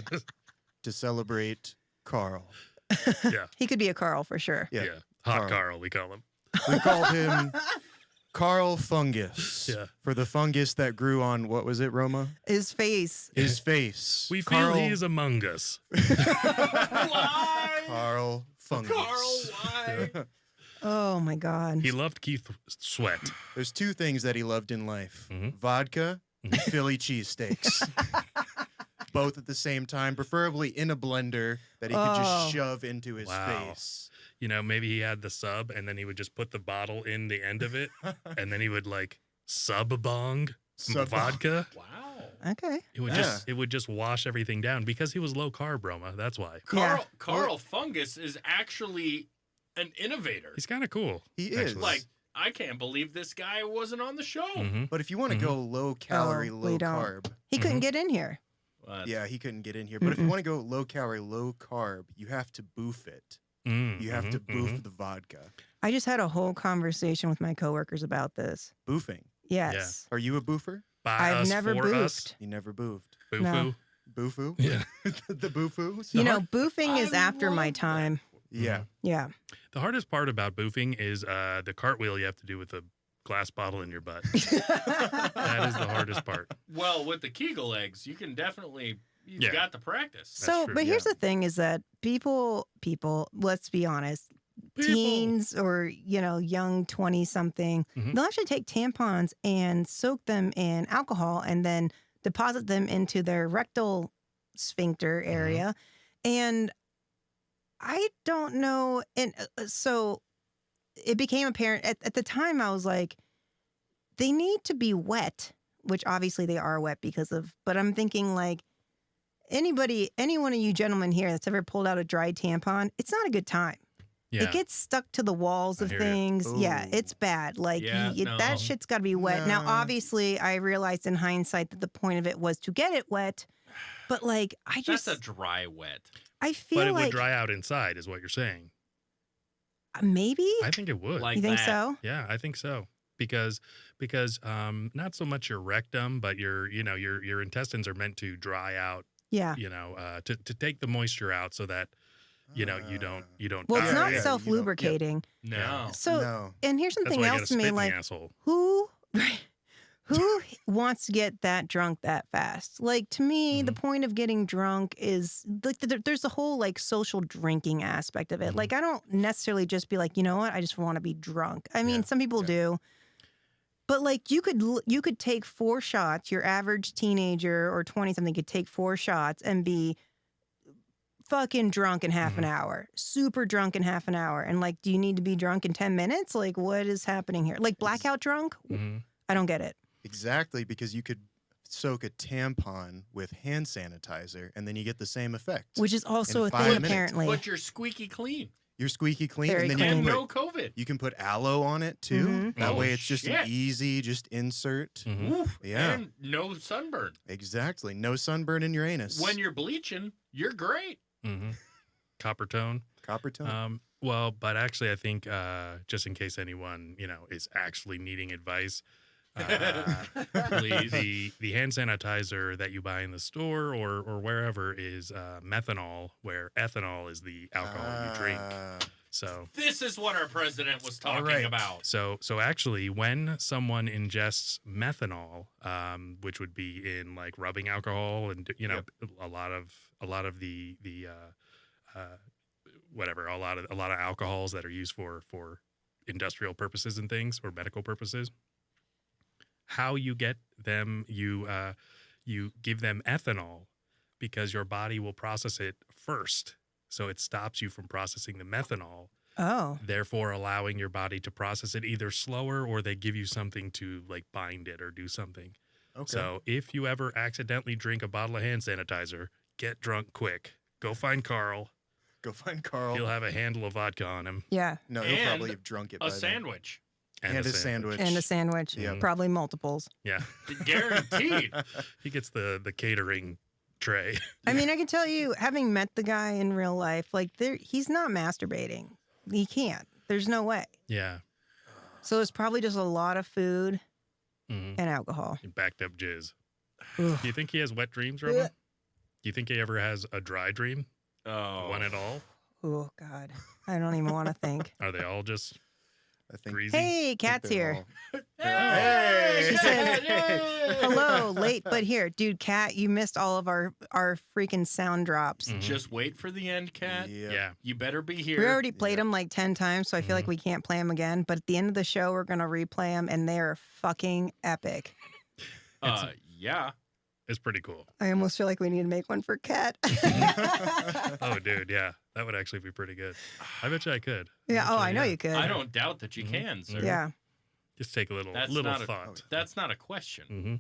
Speaker 4: to celebrate Carl.
Speaker 2: Yeah.
Speaker 5: He could be a Carl for sure.
Speaker 4: Yeah.
Speaker 2: Hot
Speaker 4: Carl.
Speaker 2: Carl, we call him.
Speaker 4: We called him Carl Fungus.
Speaker 2: Yeah.
Speaker 4: For the fungus that grew on, what was it, Roma?
Speaker 5: His face.
Speaker 4: His face.
Speaker 2: We feel
Speaker 4: Carl,
Speaker 2: he is among us.
Speaker 3: Why?
Speaker 4: Carl Fungus.
Speaker 3: Carl, why?
Speaker 5: Oh my God.
Speaker 2: He loved Keith Sweat.
Speaker 4: There's 2 things that he loved in life.
Speaker 2: Mhm.
Speaker 4: Vodka and Philly cheesesteaks. Both at the same time, preferably in a blender that he could
Speaker 5: Oh.
Speaker 4: just shove into his
Speaker 2: Wow.
Speaker 4: face.
Speaker 2: You know, maybe he had the sub and then he would just put the bottle in the end of it and then he would like sub bong some
Speaker 4: Sub-
Speaker 2: vodka.
Speaker 3: Wow.
Speaker 5: Okay.
Speaker 2: It would just wash everything down because he was low carb, Roma. That's why.
Speaker 3: Carl Fungus is actually an innovator.
Speaker 2: He's kind of cool.
Speaker 4: He is.
Speaker 2: actually.
Speaker 3: Like, I can't believe this guy wasn't on the show.
Speaker 2: Mhm.
Speaker 4: But if you want to go low calorie,
Speaker 5: Oh,
Speaker 4: low
Speaker 5: we don't.
Speaker 4: carb,
Speaker 5: He couldn't get in here.
Speaker 3: But
Speaker 4: yeah, he couldn't get in here. But if you want to go low calorie, low carb, you have to boof it. You have to boof the vodka.
Speaker 5: I just had a whole conversation with my coworkers about this.
Speaker 4: Boofing.
Speaker 5: Yes.
Speaker 4: Are you a boofer?
Speaker 2: By
Speaker 5: I've
Speaker 2: us,
Speaker 5: never
Speaker 2: for us.
Speaker 5: boofed.
Speaker 4: You never boofed.
Speaker 2: Boo-foo.
Speaker 5: No.
Speaker 4: Boofoo?
Speaker 2: Yeah.
Speaker 4: The boofoo?
Speaker 5: You know, boofing is
Speaker 3: I
Speaker 5: after my
Speaker 3: love that.
Speaker 5: time.
Speaker 4: Yeah.
Speaker 5: Yeah.
Speaker 2: The hardest part about boofing is the cartwheel you have to do with the glass bottle in your butt. That is the hardest part.
Speaker 3: well, with the Kegel eggs, you can definitely you've
Speaker 2: Yeah.
Speaker 3: got the practice.
Speaker 5: So,
Speaker 2: true,
Speaker 5: but here's the thing is that people, let's be honest, teens or, young 20 something,
Speaker 2: Mhm.
Speaker 5: they'll actually take tampons and soak them in alcohol and then deposit them into their rectal sphincter area. And I don't know. And so it became apparent at the time, I was like, they need to be wet, which obviously they are wet but I'm thinking like, any one of you gentlemen here that's ever pulled out a dry tampon, it's not a good time.
Speaker 2: Yeah.
Speaker 5: It gets stuck to the walls
Speaker 2: I
Speaker 5: of
Speaker 2: hear ya.
Speaker 5: things. Yeah,
Speaker 4: Ooh.
Speaker 5: it's bad. Like
Speaker 3: Yeah, no.
Speaker 5: that shit's got to be wet. Now,
Speaker 4: No.
Speaker 5: obviously, I realized in hindsight that the point of it was to get it wet. But like,
Speaker 3: That's a dry wet.
Speaker 5: I feel
Speaker 2: But it
Speaker 5: like
Speaker 2: would dry out inside, is what you're saying.
Speaker 5: maybe.
Speaker 2: I think it would.
Speaker 3: Like
Speaker 5: You think
Speaker 3: that.
Speaker 5: so?
Speaker 2: Yeah, I think so. Because not so much your rectum, but your intestines are meant to dry out.
Speaker 5: Yeah.
Speaker 2: To take the moisture out so that you don't.
Speaker 5: Well,
Speaker 2: die.
Speaker 5: it's not
Speaker 4: yeah,
Speaker 5: self lubricating.
Speaker 3: No.
Speaker 5: So,
Speaker 4: No.
Speaker 5: and here's
Speaker 2: That's
Speaker 5: something
Speaker 2: why you
Speaker 5: else
Speaker 2: gotta
Speaker 5: to me,
Speaker 2: spit in
Speaker 5: like
Speaker 2: the asshole.
Speaker 5: who wants to get that drunk that fast? Like, to me, the point of getting drunk is like there's a whole like social drinking aspect of it. Like, I don't necessarily just be like, you know what, I just want to be drunk. I mean, some people do, but like you could take 4 shots. Your average teenager or 20 something could take 4 shots and be fucking drunk in half an hour, super drunk in half an hour. And like, do you need to be drunk in 10 minutes? Like, what is happening here? Like blackout drunk? I don't get it.
Speaker 4: Exactly, because you could soak a tampon with hand sanitizer and then you get the same effect.
Speaker 5: Which is also
Speaker 4: in
Speaker 5: a
Speaker 4: 5
Speaker 5: thing,
Speaker 4: minutes.
Speaker 5: apparently.
Speaker 3: But you're squeaky clean.
Speaker 4: You're squeaky clean,
Speaker 5: Very
Speaker 4: and then
Speaker 5: clean.
Speaker 4: you
Speaker 3: And
Speaker 4: can
Speaker 3: no
Speaker 4: put,
Speaker 3: COVID.
Speaker 4: you can put aloe on it too.
Speaker 5: Mhm.
Speaker 4: That
Speaker 3: Oh,
Speaker 4: way, it's just an
Speaker 3: shit.
Speaker 4: easy, just insert.
Speaker 3: Oof,
Speaker 4: Yeah.
Speaker 3: And no sunburn.
Speaker 4: Exactly, no sunburn in your anus.
Speaker 3: When you're bleaching, you're great.
Speaker 2: Copper tone.
Speaker 4: Copper tone.
Speaker 2: Well, but actually, I think just in case anyone is actually needing advice, the hand sanitizer that you buy in the store or wherever is methanol, where ethanol is the alcohol you drink. So
Speaker 3: This is what our president was talking
Speaker 4: right.
Speaker 3: about.
Speaker 2: so actually, when someone ingests methanol, which would be in like rubbing alcohol and a lot of the whatever, a lot of alcohols that are used for industrial purposes and things or medical purposes. How you get them, you give them ethanol because your body will process it first. So it stops you from processing the methanol,
Speaker 5: Oh.
Speaker 2: therefore allowing your body to process it either slower or they give you something to like bind it or do something.
Speaker 4: Okay.
Speaker 2: So if you ever accidentally drink a bottle of hand sanitizer, get drunk quick. Go find Carl.
Speaker 4: Go find Carl.
Speaker 2: He'll have a handle of vodka on him.
Speaker 5: Yeah.
Speaker 4: No, he'll
Speaker 3: And
Speaker 4: probably have drunk it by
Speaker 3: A
Speaker 4: then.
Speaker 3: sandwich.
Speaker 4: And a sandwich.
Speaker 5: And a sandwich.
Speaker 4: Yep.
Speaker 5: Probably multiples.
Speaker 2: Yeah.
Speaker 3: Guaranteed.
Speaker 2: He gets the catering tray.
Speaker 5: I mean, I can tell you, having met the guy in real life, like he's not masturbating. He can't. There's no way.
Speaker 2: Yeah.
Speaker 5: So it's probably just a lot of food
Speaker 2: Mhm.
Speaker 5: and alcohol.
Speaker 2: He backed up jizz.
Speaker 5: Ugh.
Speaker 2: Do you think he has wet dreams, Roma? Do you think he ever has a dry dream?
Speaker 3: Oh.
Speaker 2: One at all?
Speaker 5: Oh, God. I don't even want to think.
Speaker 2: Are they all just
Speaker 4: I think.
Speaker 2: greasy?
Speaker 5: Hey, Kat's here.
Speaker 3: Hey!
Speaker 5: She said,
Speaker 3: Yay!
Speaker 5: hello, late but here. Dude, Kat, you missed all of our freaking sound drops.
Speaker 2: Mhm.
Speaker 3: Just wait for the end, Cat.
Speaker 2: Yeah.
Speaker 3: You better be here.
Speaker 5: We already played them like 10 times, so I feel like we can't play them again. But at the end of the show, we're going to replay them, and they are fucking epic.
Speaker 3: Yeah.
Speaker 2: It's pretty cool.
Speaker 5: I almost feel like we need to make one for Kat.
Speaker 2: Oh, dude, yeah. That would actually be pretty good. I bet you I could.
Speaker 5: Yeah,
Speaker 2: bet
Speaker 5: I know you could.
Speaker 3: I don't doubt that you can, sir.
Speaker 5: Yeah.
Speaker 2: Just take a little
Speaker 3: That's
Speaker 2: little
Speaker 3: not
Speaker 2: thought.
Speaker 3: That's not a question.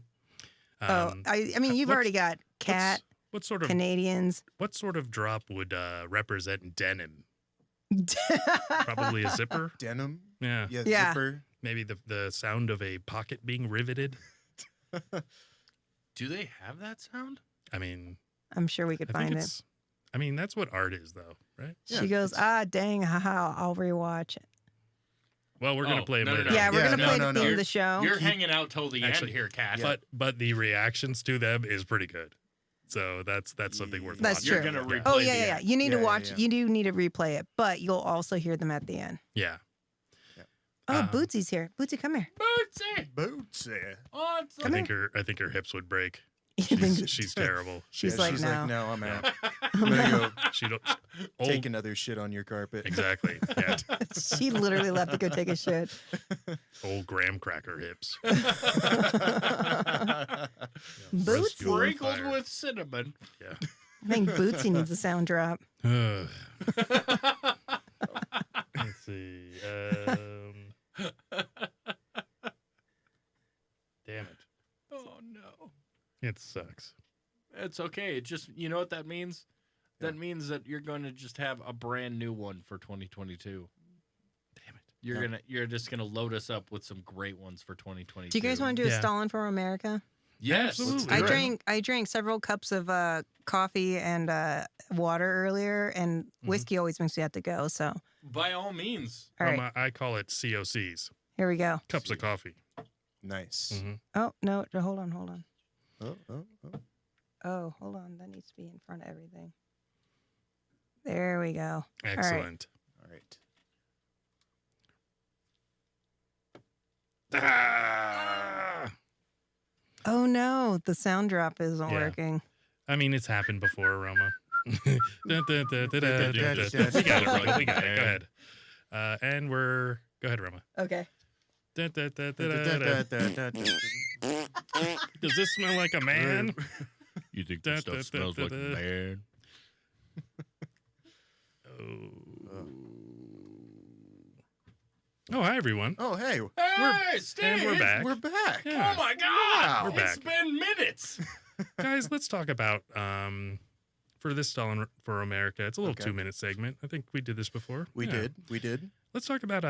Speaker 5: Oh, I mean, you've
Speaker 2: what's-
Speaker 5: already got Kat,
Speaker 2: What sort of
Speaker 5: Canadians.
Speaker 2: what sort of drop would represent denim? Probably a zipper.
Speaker 4: Denim.
Speaker 2: Yeah.
Speaker 4: Yeah.
Speaker 5: Yeah.
Speaker 4: Zipper.
Speaker 2: Maybe the sound of a pocket being riveted.
Speaker 3: Do they have that sound?
Speaker 2: I mean,
Speaker 5: I'm sure we could
Speaker 2: I think
Speaker 5: find it.
Speaker 2: it's. I mean, that's what art is, though, right?
Speaker 5: She goes, dang, haha, I'll rewatch it.
Speaker 2: Well, we're gonna
Speaker 3: Oh,
Speaker 2: play it
Speaker 3: no, no,
Speaker 2: later.
Speaker 3: no.
Speaker 5: Yeah, we're
Speaker 4: Yeah,
Speaker 5: going to
Speaker 4: no,
Speaker 5: play
Speaker 4: no,
Speaker 5: it at the
Speaker 4: no.
Speaker 5: end of the show.
Speaker 3: You're hanging out till the
Speaker 2: Actually,
Speaker 3: end here, Cat.
Speaker 2: But the reactions to them is pretty good. So that's something worth
Speaker 5: That's
Speaker 2: watching.
Speaker 5: true.
Speaker 3: You're gonna replay
Speaker 5: Oh,
Speaker 3: the
Speaker 5: yeah, yeah, yeah.
Speaker 3: end.
Speaker 5: You need to
Speaker 4: Yeah, yeah,
Speaker 5: watch,
Speaker 4: yeah.
Speaker 5: you do need to replay it, but you'll also hear them at the end.
Speaker 2: Yeah.
Speaker 5: Oh, Bootsy's here. Bootsy, come here.
Speaker 3: Bootsy!
Speaker 4: Bootsy.
Speaker 3: Awesome.
Speaker 2: I think her hips would break.
Speaker 5: You think
Speaker 2: She's terrible.
Speaker 5: she's
Speaker 4: Yeah,
Speaker 5: like,
Speaker 4: she's
Speaker 5: no.
Speaker 4: like, no, I'm out.
Speaker 2: Yeah.
Speaker 4: I'm gonna go
Speaker 2: She don't
Speaker 4: take another shit on your carpet.
Speaker 2: Exactly. Yeah.
Speaker 5: She literally left to go take a shit.
Speaker 2: Old graham cracker hips.
Speaker 5: Bootsy.
Speaker 3: Sprinkled
Speaker 2: fire.
Speaker 3: with cinnamon.
Speaker 2: Yeah.
Speaker 5: I think Bootsy needs a sound drop.
Speaker 2: Let's see. Damn it.
Speaker 3: Oh, no.
Speaker 2: It sucks.
Speaker 3: It's okay. It just, you know what that means? That means that you're going to just have a brand new one for 2022.
Speaker 2: Damn it.
Speaker 3: You're just gonna load us up with some great ones for 2022.
Speaker 5: Do you guys want to do a
Speaker 2: Yeah.
Speaker 5: Stalin for Romerica?
Speaker 3: Yes.
Speaker 2: Absolutely.
Speaker 5: I
Speaker 2: Right.
Speaker 5: drank several cups of coffee and water earlier, and whiskey always makes me have to go. So,
Speaker 3: By all means.
Speaker 5: all right,
Speaker 2: I call it COCs.
Speaker 5: here we go.
Speaker 2: Cups of coffee.
Speaker 4: Nice.
Speaker 2: Mhm.
Speaker 5: Oh no, hold on.
Speaker 4: Oh, oh, oh.
Speaker 5: Oh, hold on. That needs to be in front of everything. There we go.
Speaker 2: Excellent.
Speaker 4: All right.
Speaker 2: Ah!
Speaker 5: Oh no, the sound drop isn't
Speaker 2: Yeah.
Speaker 5: working.
Speaker 2: I mean, it's happened before, Roma. We got it, Roma. We got it. Go ahead. And we're... Go ahead, Roma.
Speaker 5: Okay.
Speaker 2: Does this smell like a man?
Speaker 3: You think
Speaker 2: this stuff smells like a
Speaker 3: man?
Speaker 2: Oh, hi everyone.
Speaker 4: Oh, hey.
Speaker 3: Hey, Steve!
Speaker 2: And we're back.
Speaker 4: We're back.
Speaker 2: Yeah.
Speaker 3: Oh my God!
Speaker 2: We're
Speaker 3: It's
Speaker 2: back.
Speaker 3: been minutes.
Speaker 2: Guys, let's talk about for this stall for Romerica. It's a little
Speaker 4: Okay.
Speaker 2: 2-minute segment. I think we did this before.
Speaker 4: We
Speaker 2: Yeah.
Speaker 4: did.
Speaker 2: Let's talk about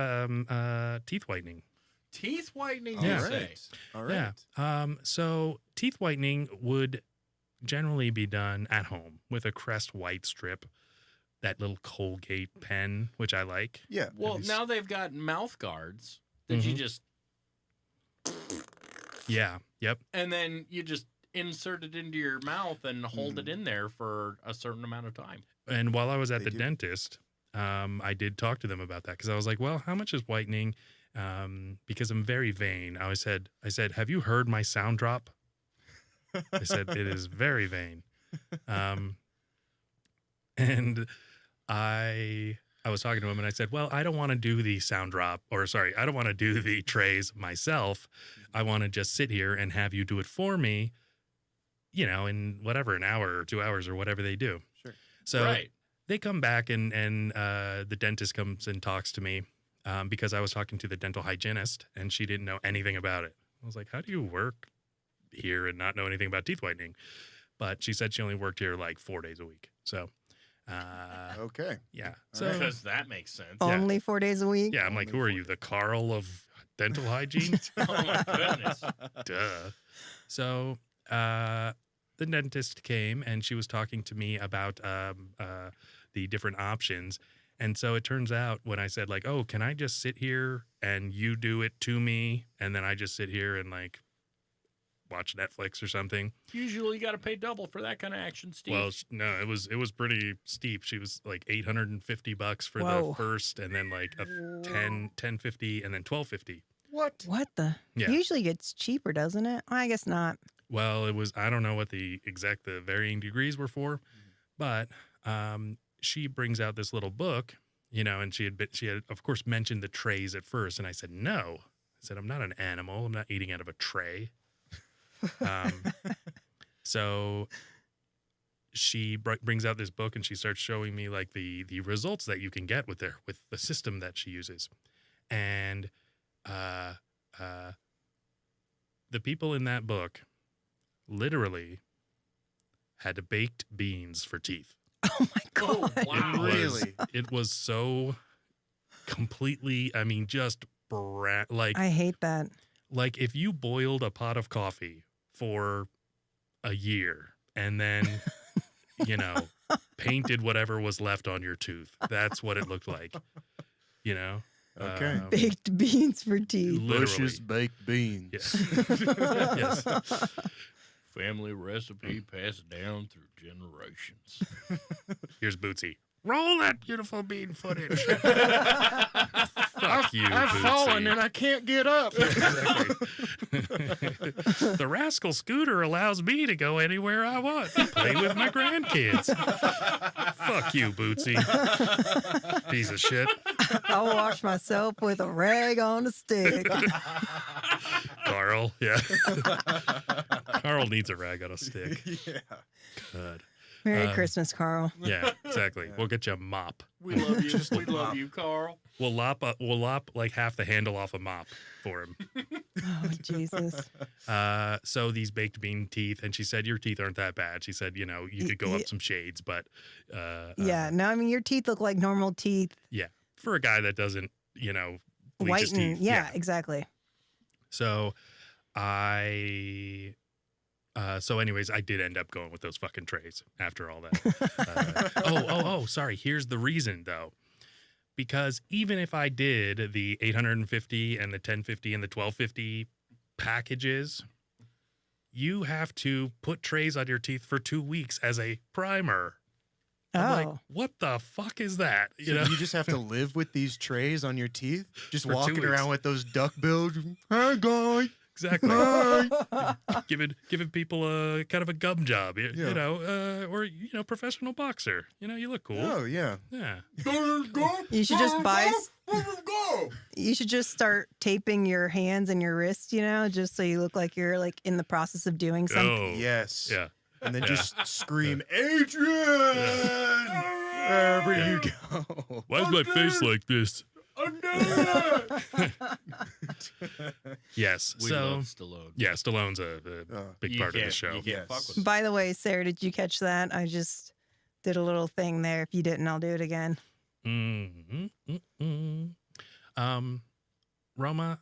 Speaker 2: teeth whitening.
Speaker 3: Teeth whitening,
Speaker 2: Yeah.
Speaker 3: you
Speaker 4: All
Speaker 3: say?
Speaker 4: right. All right.
Speaker 2: Yeah. So teeth whitening would generally be done at home with a Crest white strip, that little Colgate pen, which I like.
Speaker 4: Yeah.
Speaker 3: Well,
Speaker 4: Have you
Speaker 3: now they've got mouth guards that you
Speaker 2: Mhm.
Speaker 3: just,
Speaker 2: Yeah. Yep.
Speaker 3: and then you just insert it into your mouth and hold it in there for a certain amount of time.
Speaker 2: And while I was at
Speaker 4: They
Speaker 2: the
Speaker 4: do.
Speaker 2: dentist, I did talk to them about that because I was like, well, how much is whitening? Because I'm very vain. I said, have you heard my sound drop? I said, it is very vain. And I was talking to him and I said, well, I don't want to do the sound drop, or sorry, I don't want to do the trays myself. I want to just sit here and have you do it for me, you know, in whatever, an hour or 2 hours or whatever they do.
Speaker 4: Sure.
Speaker 2: So
Speaker 3: Right.
Speaker 2: they come back and the dentist comes and talks to me because I was talking to the dental hygienist and she didn't know anything about it. I was like, how do you work here and not know anything about teeth whitening? But she said she only worked here like 4 days a week. So,
Speaker 4: Okay.
Speaker 2: yeah.
Speaker 4: All
Speaker 2: So,
Speaker 4: right.
Speaker 3: Because that makes sense.
Speaker 5: Only 4 days a week.
Speaker 2: yeah, I'm like, who are you, the Carl of dental hygiene?
Speaker 3: Oh my goodness.
Speaker 2: Duh. So, the dentist came and she was talking to me about the different options. And so it turns out when I said like, oh, can I just sit here and you do it to me? And then I just sit here and like watch Netflix or something.
Speaker 3: Usually you got to pay double for that kind of action, Steve.
Speaker 2: Well, no, it was pretty steep. She was like $850 for
Speaker 5: Whoa.
Speaker 2: the first, and then like a 1050 and then $1250.
Speaker 4: What?
Speaker 5: What the?
Speaker 2: Yeah.
Speaker 5: Usually gets cheaper, doesn't it? I guess not.
Speaker 2: Well, it was, I don't know what the varying degrees were for, but she brings out this little book, you know, and she had of course mentioned the trays at first, and I said no. I said, I'm not an animal. I'm not eating out of a tray. So she brings out this book and she starts showing me like the results that you can get with the system that she uses, and the people in that book literally had baked beans for teeth.
Speaker 5: Oh my
Speaker 3: Oh,
Speaker 5: god.
Speaker 3: wow.
Speaker 4: Really?
Speaker 2: It was so completely, I mean, just like
Speaker 5: I hate that.
Speaker 2: like if you boiled a pot of coffee for a year and then, you know, painted whatever was left on your tooth. That's what it looked like, you know?
Speaker 4: Okay.
Speaker 5: Baked beans for teeth.
Speaker 2: Literally.
Speaker 4: Bush's baked beans.
Speaker 2: Yeah. Yes.
Speaker 3: Family recipe passed down through generations.
Speaker 2: Here's Bootsy. Roll that beautiful bean footage. Fuck you,
Speaker 4: I've
Speaker 2: Bootsy.
Speaker 4: fallen and I can't get up.
Speaker 2: Exactly. The rascal scooter allows me to go anywhere I want. Play with my grandkids. Fuck you, Bootsy. Piece of shit.
Speaker 5: I'll wash myself with a rag on a stick.
Speaker 2: Carl, yeah. Carl needs a rag on a stick.
Speaker 4: Yeah.
Speaker 2: God.
Speaker 5: Merry Christmas, Carl.
Speaker 2: Yeah, exactly. We'll get you a mop.
Speaker 3: We love you. We love you, Carl.
Speaker 2: We'll lop like half the handle off a mop for him.
Speaker 5: Oh, Jesus.
Speaker 2: So these baked bean teeth, and she said your teeth aren't that bad. She said, you know, you could go up some shades, but
Speaker 5: Yeah, no, I mean, your teeth look like normal teeth.
Speaker 2: yeah, for a guy that doesn't, you know, bleach his
Speaker 5: Whiten.
Speaker 2: teeth.
Speaker 5: Yeah, exactly.
Speaker 2: So so anyways, I did end up going with those fucking trays after all that. Sorry. Here's the reason though. Because even if I did the 850 and the 1050 and the 1250 packages, you have to put trays on your teeth for 2 weeks as a primer. I'm like,
Speaker 5: Oh.
Speaker 2: what the fuck is that?
Speaker 4: So you just have to live with these trays on your teeth, just
Speaker 2: For 2
Speaker 4: walking
Speaker 2: weeks.
Speaker 4: around with those duck bills. Hey, guy.
Speaker 2: Exactly.
Speaker 4: Hi.
Speaker 2: giving people a kind of a gum job, you
Speaker 4: Yeah.
Speaker 2: know, or, you know, professional boxer. You know, you look cool.
Speaker 4: Oh, yeah.
Speaker 2: Yeah.
Speaker 5: You should just buy.
Speaker 8: Go.
Speaker 5: You should just start taping your hands and your wrists, you know, just so you look like you're like in the process of doing something.
Speaker 2: Oh,
Speaker 4: Yes.
Speaker 2: yeah.
Speaker 4: And then
Speaker 2: Yeah.
Speaker 4: just scream, Adrian! Wherever you go.
Speaker 2: Why's my face like this?
Speaker 8: A
Speaker 2: Yes.
Speaker 3: We
Speaker 2: so
Speaker 3: love Stallone.
Speaker 2: yeah, Stallone's a big part of the show.
Speaker 3: You can't fuck with him.
Speaker 5: By the way, Sarah, did you catch that? I just did a little thing there. If you didn't, I'll do it again.
Speaker 2: Roma,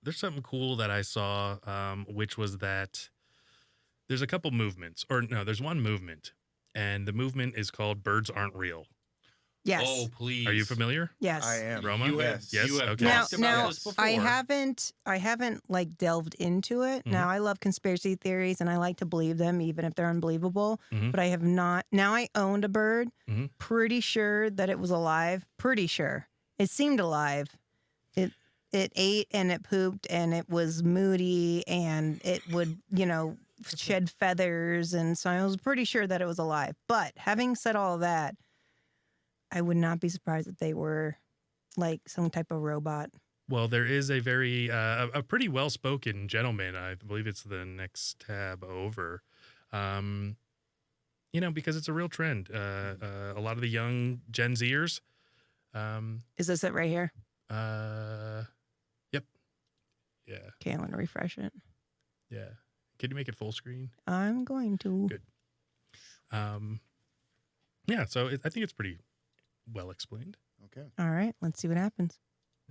Speaker 2: there's something cool that I saw, which was that there's a couple movements, or no, there's one movement, and the movement is called "Birds Aren't Real."
Speaker 5: Yes.
Speaker 3: Oh, please.
Speaker 2: Are you familiar?
Speaker 5: Yes.
Speaker 4: I am.
Speaker 2: Roma?
Speaker 3: You
Speaker 4: Yes.
Speaker 3: have, you have
Speaker 2: Okay.
Speaker 5: Now,
Speaker 3: talked about this before.
Speaker 5: I haven't like delved into it.
Speaker 2: Mhm.
Speaker 5: Now I love conspiracy theories and I like to believe them even if they're unbelievable.
Speaker 2: Mhm.
Speaker 5: But I have not. Now I owned a bird.
Speaker 2: Mhm.
Speaker 5: Pretty sure that it was alive. Pretty sure it seemed alive. It ate and it pooped and it was moody and it would shed feathers, and so I was pretty sure that it was alive. But having said all of that, I would not be surprised if they were like some type of robot.
Speaker 2: Well, there is a very a pretty well-spoken gentleman. I believe it's the next tab over. Because it's a real trend. A lot of the young Gen Zers.
Speaker 5: Is this it right here?
Speaker 2: Yep. Yeah.
Speaker 5: Okay, I'm gonna refresh it.
Speaker 2: Yeah. Can you make it full screen?
Speaker 5: I'm going to.
Speaker 2: Good. Yeah. So I think it's pretty well explained.
Speaker 4: Okay.
Speaker 5: All right, let's see what happens.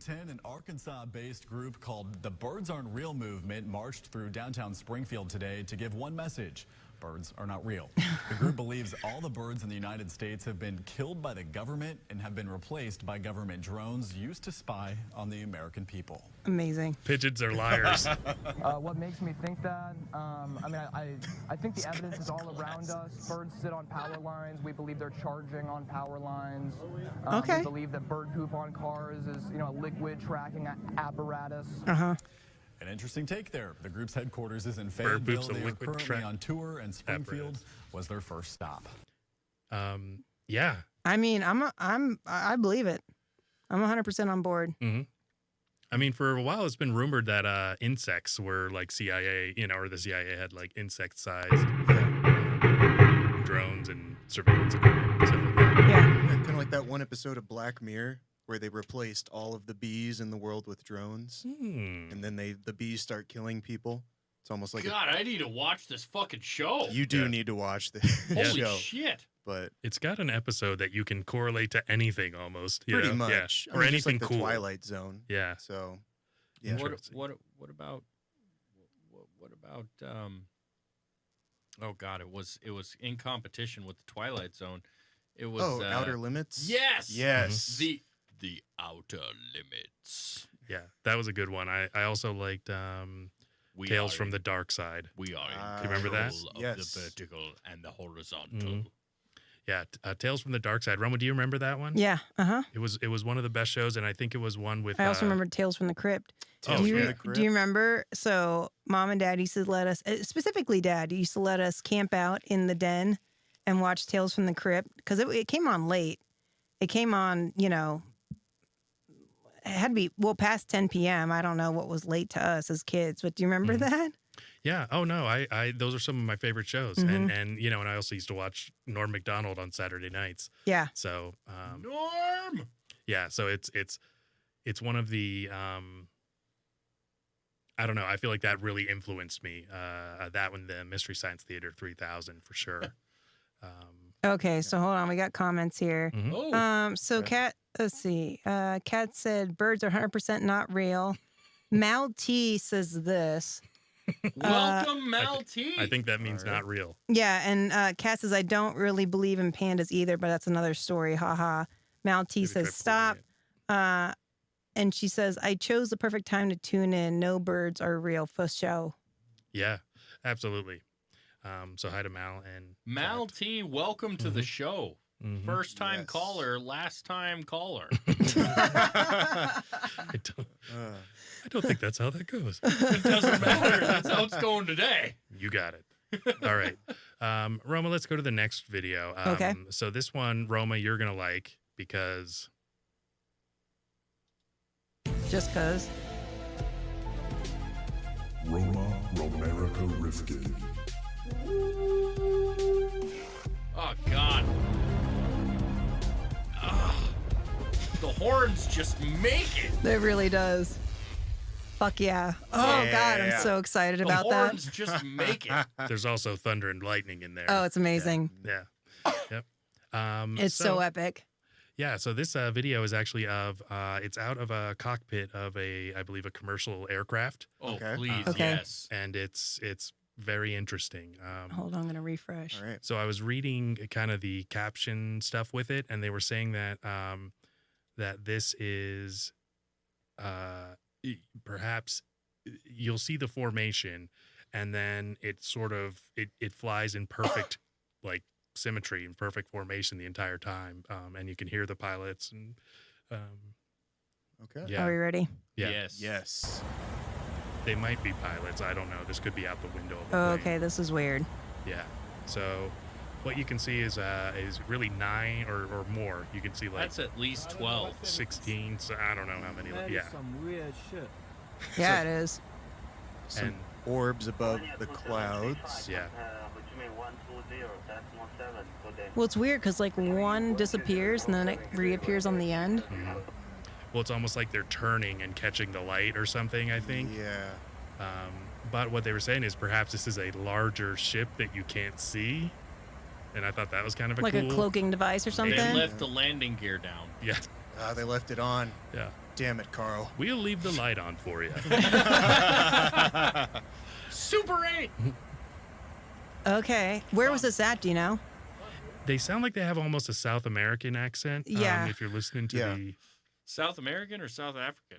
Speaker 11: An Arkansas-based group called the Birds Aren't Real movement marched through downtown Springfield today to give one message: birds are not real. The group believes all the birds in the United States have been killed by the government and have been replaced by government drones used to spy on the American people.
Speaker 5: Amazing.
Speaker 2: Pigeons are liars.
Speaker 12: What makes me think that? I think the evidence is all around us. Birds sit on power lines. We believe they're charging on power lines.
Speaker 5: Okay.
Speaker 12: We believe that bird poop on cars is, a liquid tracking apparatus.
Speaker 11: An interesting take there. The group's headquarters is in
Speaker 2: Bird
Speaker 11: Fayetteville.
Speaker 2: poop's a
Speaker 11: They are
Speaker 2: liquid
Speaker 11: currently
Speaker 2: track
Speaker 11: on tour, and Springfield was their first stop.
Speaker 2: Yeah.
Speaker 5: I mean, I believe it. I'm 100% on board.
Speaker 2: Mm-hmm. I mean, for a while, it's been rumored that insects were like CIA, or the CIA had like insect-sized drones and surveillance equipment and stuff like that.
Speaker 5: Yeah.
Speaker 4: Kind of like that one episode of Black Mirror where they replaced all of the bees in the world with drones, and then the bees start killing people. It's almost like
Speaker 3: God, I need to watch this fucking show.
Speaker 4: You do need to watch the
Speaker 3: Holy
Speaker 4: show.
Speaker 3: shit.
Speaker 4: But
Speaker 2: it's got an episode that you can correlate to anything almost.
Speaker 4: Pretty
Speaker 2: know?
Speaker 4: much.
Speaker 2: Yeah.
Speaker 4: I
Speaker 2: Or
Speaker 4: mean, just
Speaker 2: anything
Speaker 4: like
Speaker 2: cool.
Speaker 4: the Twilight Zone.
Speaker 2: Yeah.
Speaker 4: So, yeah.
Speaker 3: What about oh God, it was in competition with the Twilight Zone. It was
Speaker 4: Outer Limits?
Speaker 3: Yes.
Speaker 4: Yes.
Speaker 3: The Outer Limits.
Speaker 2: Yeah, that was a good one. I also liked Tales from the Dark Side.
Speaker 3: We are in
Speaker 2: Do you remember that?
Speaker 3: control of the vertical and the horizontal.
Speaker 2: Mhm. Yeah, Tales from the Dark Side. Roma, do you remember that one?
Speaker 5: Yeah.
Speaker 2: It was one of the best shows, and I think it was one with.
Speaker 5: I also remember Tales from the Crypt.
Speaker 2: Tales
Speaker 5: do you,
Speaker 2: from the Crypt.
Speaker 5: Do you remember? So Mom and Dad used to let us, specifically Dad, used to let us camp out in the den and watch Tales from the Crypt because it came on late. It came on, it had to be past 10 p.m. I don't know what was late to us as kids, but do you remember that?
Speaker 2: Yeah. Oh no. I those are some of my favorite shows, and and I also used to watch Norm Macdonald on Saturday nights.
Speaker 5: Yeah.
Speaker 2: So
Speaker 3: Norm.
Speaker 2: Yeah. So it's one of the I don't know. I feel like that really influenced me. That one, the Mystery Science Theater 3000 for sure.
Speaker 5: Okay, so hold on. We got comments here. So Kat, let's see. Kat said birds are 100% not real. Mal T says this.
Speaker 3: Welcome, Mal T.
Speaker 2: I think that means not real.
Speaker 5: Yeah, and Kat says I don't really believe in pandas either, but that's another story. Haha. Mal T says stop. And she says I chose the perfect time to tune in. No birds are real for show.
Speaker 2: Yeah, absolutely. So hi to Mal and
Speaker 3: Mal T. Welcome to the show. First time caller, last time caller.
Speaker 2: I don't think that's how that goes.
Speaker 3: It doesn't matter. That's how it's going today.
Speaker 2: You got it. All right. Roma, let's go to the next video.
Speaker 5: Okay.
Speaker 2: So this one, Roma, you're going to like because...
Speaker 5: Just because.
Speaker 6: Romerica Rifkin.
Speaker 3: Oh, God. The horns just make it.
Speaker 5: It really does. Fuck yeah. Oh, God, I'm so excited about
Speaker 3: The
Speaker 5: that.
Speaker 3: horns just make it.
Speaker 2: There's also thunder and lightning in there.
Speaker 5: Oh, it's amazing.
Speaker 2: Yeah. Yep.
Speaker 5: It's so epic.
Speaker 2: Yeah, so this video is actually of it's out of a cockpit of I believe a commercial aircraft.
Speaker 3: Oh,
Speaker 4: Okay.
Speaker 3: please,
Speaker 5: Okay.
Speaker 3: yes.
Speaker 2: And it's very interesting.
Speaker 5: Hold on, I'm gonna refresh.
Speaker 4: All right.
Speaker 2: So I was reading kind of the caption stuff with it, and they were saying that that this is perhaps you'll see the formation, and then it sort of it flies in perfect like symmetry and perfect formation the entire time, and you can hear the pilots and
Speaker 4: Okay.
Speaker 2: yeah.
Speaker 5: Are we ready?
Speaker 2: Yeah.
Speaker 3: Yes.
Speaker 4: Yes.
Speaker 2: They might be pilots. I don't know. This could be out the window of a
Speaker 5: Oh,
Speaker 2: plane.
Speaker 5: okay, this is weird.
Speaker 2: Yeah. So what you can see is really 9 or more. You can see like
Speaker 3: That's at least 12.
Speaker 2: 16. So I don't know how many.
Speaker 10: That is
Speaker 2: Yeah.
Speaker 10: some weird shit.
Speaker 5: Yeah, it is.
Speaker 4: Some
Speaker 2: And
Speaker 4: orbs above the clouds.
Speaker 2: yeah.
Speaker 5: Well, it's weird because like one disappears and then it reappears on the end.
Speaker 2: Mhm. Well, it's almost like they're turning and catching the light or something, I think.
Speaker 4: Yeah.
Speaker 2: But what they were saying is perhaps this is a larger ship that you can't see. And I thought that was kind of
Speaker 5: Like
Speaker 2: cool.
Speaker 5: a cloaking device or
Speaker 3: They
Speaker 5: something.
Speaker 3: left the landing gear down.
Speaker 2: Yeah.
Speaker 4: They left it on.
Speaker 2: Yeah.
Speaker 4: Damn it, Carl.
Speaker 2: We'll leave the light on for you.
Speaker 3: Super 8!
Speaker 5: Okay. Where was this at? Do you know?
Speaker 2: They sound like they have almost a South American accent.
Speaker 5: Yeah.
Speaker 2: If you're listening to the...
Speaker 3: South American or South African?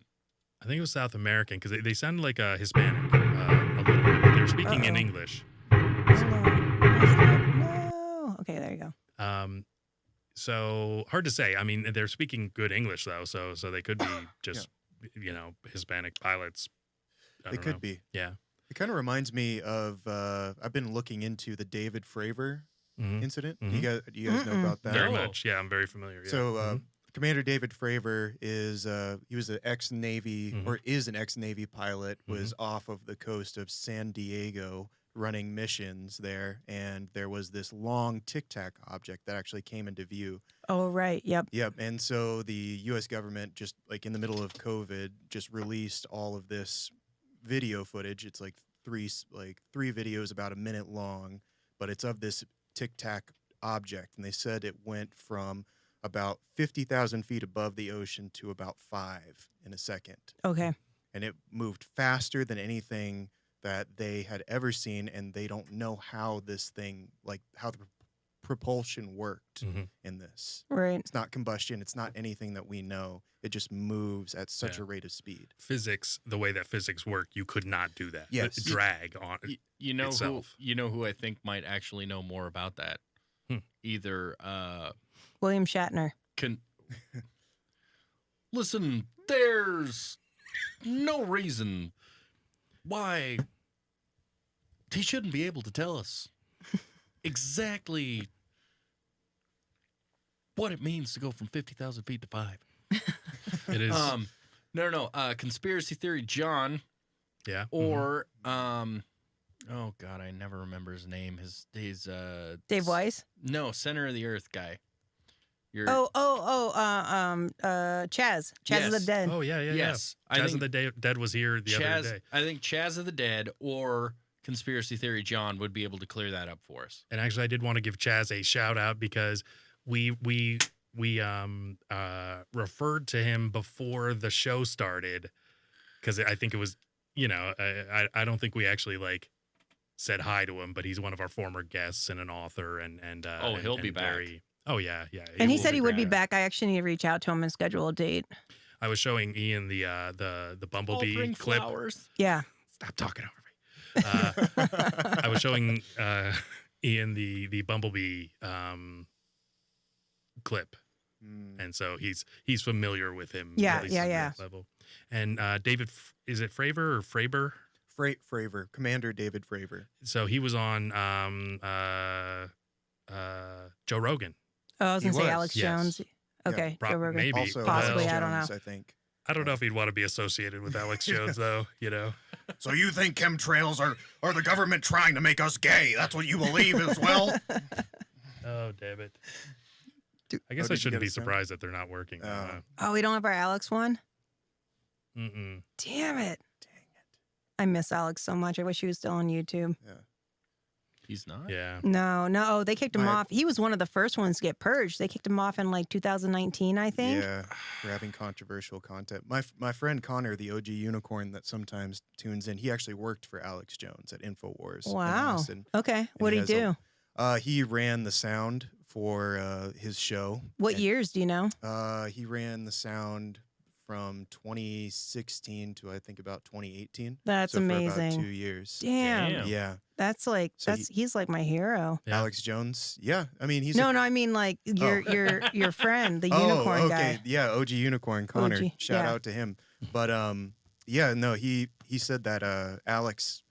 Speaker 2: I think it was South American because they sounded like a Hispanic a little bit, but they were speaking in English.
Speaker 5: No. Okay, there you go.
Speaker 2: So hard to say. I mean, they're speaking good English though, so they could be just Hispanic pilots.
Speaker 4: They could be.
Speaker 2: Yeah.
Speaker 4: It kind of reminds me of I've been looking into the David Fraver incident.
Speaker 2: Mhm.
Speaker 4: Do you guys know about that?
Speaker 2: Very much. Yeah, I'm very familiar. Yeah.
Speaker 4: So Commander David Fraver is he was an ex-Navy or is an ex-Navy pilot, was off of the coast of San Diego running missions there, and there was this long tic-tac object that actually came into view.
Speaker 5: Oh, right. Yep.
Speaker 4: Yep. And so the U.S. government just like in the middle of COVID just released all of this video footage. It's like three videos about a minute long, but it's of this tic-tac object, and they said it went from about 50,000 feet above the ocean to about 5 in a second.
Speaker 5: Okay.
Speaker 4: And it moved faster than anything that they had ever seen, and they don't know how this thing, like how the propulsion worked in this.
Speaker 5: Right.
Speaker 4: It's not combustion. It's not anything that we know. It just moves at such a rate of speed.
Speaker 2: Physics, the way that physics work, you could not do that.
Speaker 4: Yes.
Speaker 2: Drag on
Speaker 3: You know
Speaker 2: itself.
Speaker 3: who I think might actually know more about that? Either
Speaker 5: William Shatner.
Speaker 3: Listen, there's no reason why he shouldn't be able to tell us exactly what it means to go from 50,000 feet to 5.
Speaker 2: It is.
Speaker 3: No. Conspiracy Theory John.
Speaker 2: Yeah.
Speaker 3: Or oh God, I never remember his name. His
Speaker 5: Dave Weiss?
Speaker 3: No, Center of the Earth guy.
Speaker 5: Chaz. Chaz of the Dead.
Speaker 2: Oh, yeah.
Speaker 3: Yes.
Speaker 2: Chaz of the Dead was here the other day.
Speaker 3: I think Chaz of the Dead or Conspiracy Theory John would be able to clear that up for us.
Speaker 2: And actually, I did want to give Chaz a shout out because we referred to him before the show started because I think it was, I don't think we actually like said hi to him, but he's one of our former guests and an author and
Speaker 3: he'll be back.
Speaker 2: Oh yeah.
Speaker 5: And he said he would be back. I actually need to reach out to him and schedule a date.
Speaker 2: I was showing Ian the Bumblebee clip.
Speaker 3: Flowers.
Speaker 5: Yeah.
Speaker 2: Stop talking over me. I was showing Ian the Bumblebee clip, and so he's familiar with him.
Speaker 5: Yeah,
Speaker 2: at least at that level. And David, is it Fraver or Fraber?
Speaker 4: Fraver, Commander David Fraver.
Speaker 2: So he was on Joe Rogan.
Speaker 5: Oh, I was going to say
Speaker 4: was,
Speaker 5: Alex
Speaker 2: yes.
Speaker 5: Jones. Okay,
Speaker 2: Yeah,
Speaker 5: Joe Rogan.
Speaker 2: maybe.
Speaker 4: Also,
Speaker 5: Possibly,
Speaker 4: Alex
Speaker 5: I don't
Speaker 4: Jones,
Speaker 5: know.
Speaker 4: I think.
Speaker 2: I don't know if he'd want to be associated with Alex Jones, though.
Speaker 4: So you think chemtrails are the government trying to make us gay? That's what you believe as well?
Speaker 2: Oh, damn it. I guess
Speaker 4: did
Speaker 2: I
Speaker 4: you
Speaker 2: shouldn't
Speaker 4: get
Speaker 2: be
Speaker 4: a sound?
Speaker 2: surprised that they're not working.
Speaker 5: Oh, we don't have our Alex one?
Speaker 2: Mm-mm.
Speaker 5: Damn it. I miss Alex so much. I wish he was still on YouTube.
Speaker 4: Yeah.
Speaker 3: He's not?
Speaker 2: Yeah.
Speaker 5: No, they kicked him off. He was one of the first ones to get purged. They kicked him off in like 2019, I think.
Speaker 4: Yeah, for having controversial content. My friend Connor, the OG unicorn that sometimes tunes in, he actually worked for Alex Jones at InfoWars. in
Speaker 5: Wow.
Speaker 4: Austin.
Speaker 5: Okay. What did he do?
Speaker 4: He ran the sound for his show.
Speaker 5: What years do you know?
Speaker 4: He ran the sound from 2016 to I think about 2018.
Speaker 5: That's
Speaker 4: so
Speaker 5: amazing.
Speaker 4: For about 2 years.
Speaker 5: Damn.
Speaker 4: Yeah.
Speaker 5: That's like he's like my hero.
Speaker 4: Yeah. Alex Jones. Yeah. I mean he's
Speaker 5: No, I mean like your friend, the unicorn guy.
Speaker 4: Yeah, OG unicorn Connor.
Speaker 5: OG,
Speaker 4: Shout out to him. But yeah, no, he said that Alex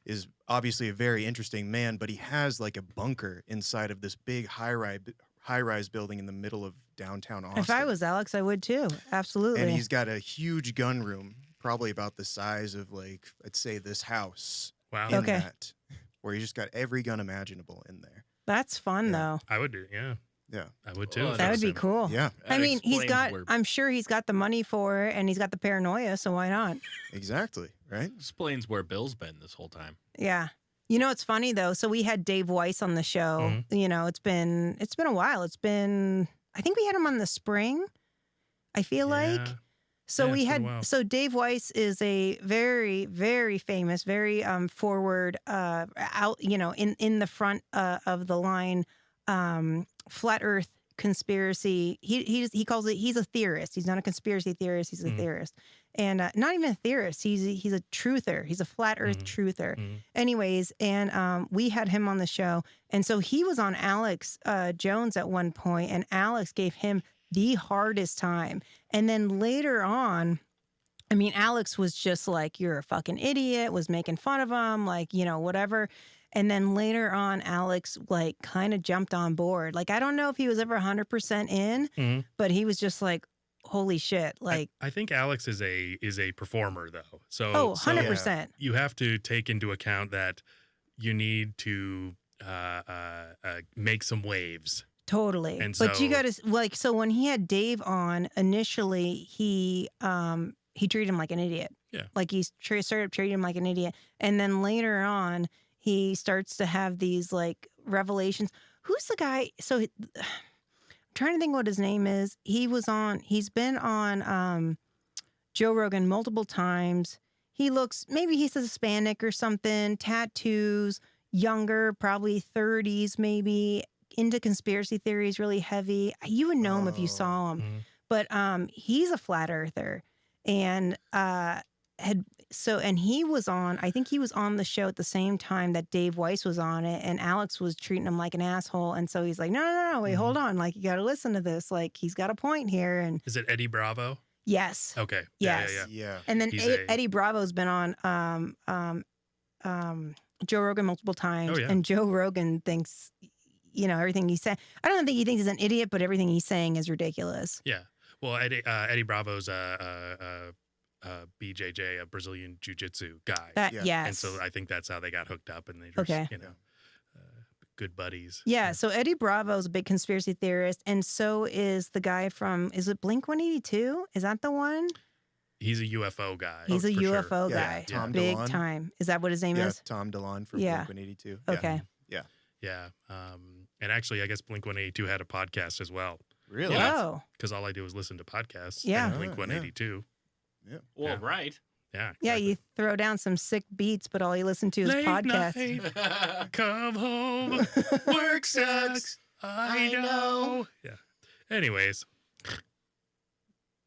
Speaker 4: is obviously a very interesting man, but he has like a bunker inside of this big high-rise building in the middle of downtown Austin.
Speaker 5: If I was Alex, I would too. Absolutely.
Speaker 4: And he's got a huge gun room, probably about the size of like I'd say this house.
Speaker 2: Wow.
Speaker 4: In
Speaker 5: Okay.
Speaker 4: that, where he's just got every gun imaginable in there.
Speaker 5: That's fun though.
Speaker 2: I would do. Yeah.
Speaker 4: Yeah.
Speaker 2: I would too.
Speaker 3: Well,
Speaker 5: That would be cool.
Speaker 4: Yeah.
Speaker 5: I mean, he's
Speaker 3: explains
Speaker 5: got.
Speaker 3: where-
Speaker 5: I'm sure he's got the money for it, and he's got the paranoia. So why not?
Speaker 4: Exactly. Right.
Speaker 3: Explains where Bill's been this whole time.
Speaker 5: Yeah. You know, it's funny though. So we had Dave Weiss on the show. You know, it's been a while. It's been. I think we had him on the spring. I feel like. So
Speaker 2: Yeah,
Speaker 5: we
Speaker 2: it's been a
Speaker 5: had.
Speaker 2: while.
Speaker 5: So Dave Weiss is a very, very famous, very forward, out. You know, in the front of the line, flat Earth conspiracy. He calls it. He's a theorist. He's not a conspiracy theorist. He's a theorist. And not even a theorist. He's a truther. He's a flat Earth truther. Anyways, and we had him on the show, and so he was on Alex Jones at one point, and Alex gave him the hardest time. And then later on, I mean, Alex was just like, "You're a fucking idiot," was making fun of him, like, you know, whatever. And then later on, Alex like kind of jumped on board. Like, I don't know if he was ever 100% in, but he was just like, holy shit. Like,
Speaker 2: I think Alex is a performer though. So
Speaker 5: 100%.
Speaker 2: You have to take into account that you need to make some waves.
Speaker 5: Totally.
Speaker 2: And
Speaker 5: But you
Speaker 2: so-
Speaker 5: got to like, so when he had Dave on initially, he treated him like an idiot.
Speaker 2: Yeah.
Speaker 5: Like he started treating him like an idiot. And then later on, he starts to have these like revelations. Who's the guy? So I'm trying to think what his name is. He's been on Joe Rogan multiple times. Maybe he's Hispanic or something, tattoos, younger, probably 30s, maybe, into conspiracy theories, really heavy. You would know him if you saw him. But he's a flat earther. And he was on, I think he was on the show at the same time that Dave Weiss was on it, and Alex was treating him like an asshole. And so he's like, no, wait, hold on. Like, you got to listen to this. Like, he's got a point here. And
Speaker 2: Is it Eddie Bravo?
Speaker 5: yes.
Speaker 2: Okay.
Speaker 5: Yes.
Speaker 4: Yeah.
Speaker 5: And then
Speaker 2: He's
Speaker 5: Eddie Bravo's been on Joe Rogan multiple times.
Speaker 2: Oh, yeah.
Speaker 5: And Joe Rogan thinks, you know, everything he said. I don't think he thinks he's an idiot, but everything he's saying is ridiculous.
Speaker 2: Yeah. Well, Eddie Bravo's BJJ, a Brazilian jiu-jitsu guy.
Speaker 5: Yes.
Speaker 2: And so I think that's how they got hooked up, and they just, you know, good buddies.
Speaker 5: Yeah, so Eddie Bravo's a big conspiracy theorist, and so is the guy from, is it Blink-182? Is that the one?
Speaker 2: He's a UFO guy.
Speaker 5: He's a
Speaker 2: for sure.
Speaker 5: UFO guy.
Speaker 4: Tom
Speaker 5: Big
Speaker 4: DeLonge.
Speaker 5: time. Is that what his name is?
Speaker 4: Tom DeLonge from
Speaker 5: Yeah.
Speaker 4: Blink-182.
Speaker 5: Okay.
Speaker 4: Yeah.
Speaker 2: Yeah. And actually, I guess Blink-182 had a podcast as well.
Speaker 4: Really?
Speaker 5: Oh.
Speaker 2: Because all I do is listen to podcasts.
Speaker 5: Yeah.
Speaker 2: And Blink-182.
Speaker 4: Yeah.
Speaker 3: Well, right.
Speaker 2: Yeah.
Speaker 5: Yeah, you throw down some sick beats, but all you listen to is
Speaker 2: Late
Speaker 5: podcasts.
Speaker 2: night, come home, work sucks, I know. Yeah. Anyways.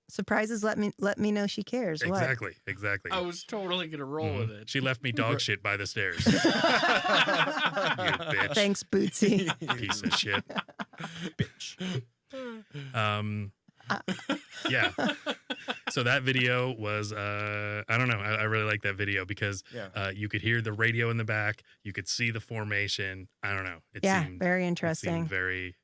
Speaker 5: Surprises let me know she cares. What?
Speaker 2: Exactly.
Speaker 3: I was totally going to roll with it.
Speaker 2: She left me dog shit by the stairs. You bitch.
Speaker 5: Thanks, Bootsy.
Speaker 2: Piece of shit. Bitch. Yeah. So that video was I don't know. I really like that video because you could hear the radio in the back, you could see the formation. I don't know. It seemed
Speaker 5: very interesting.
Speaker 2: It seemed very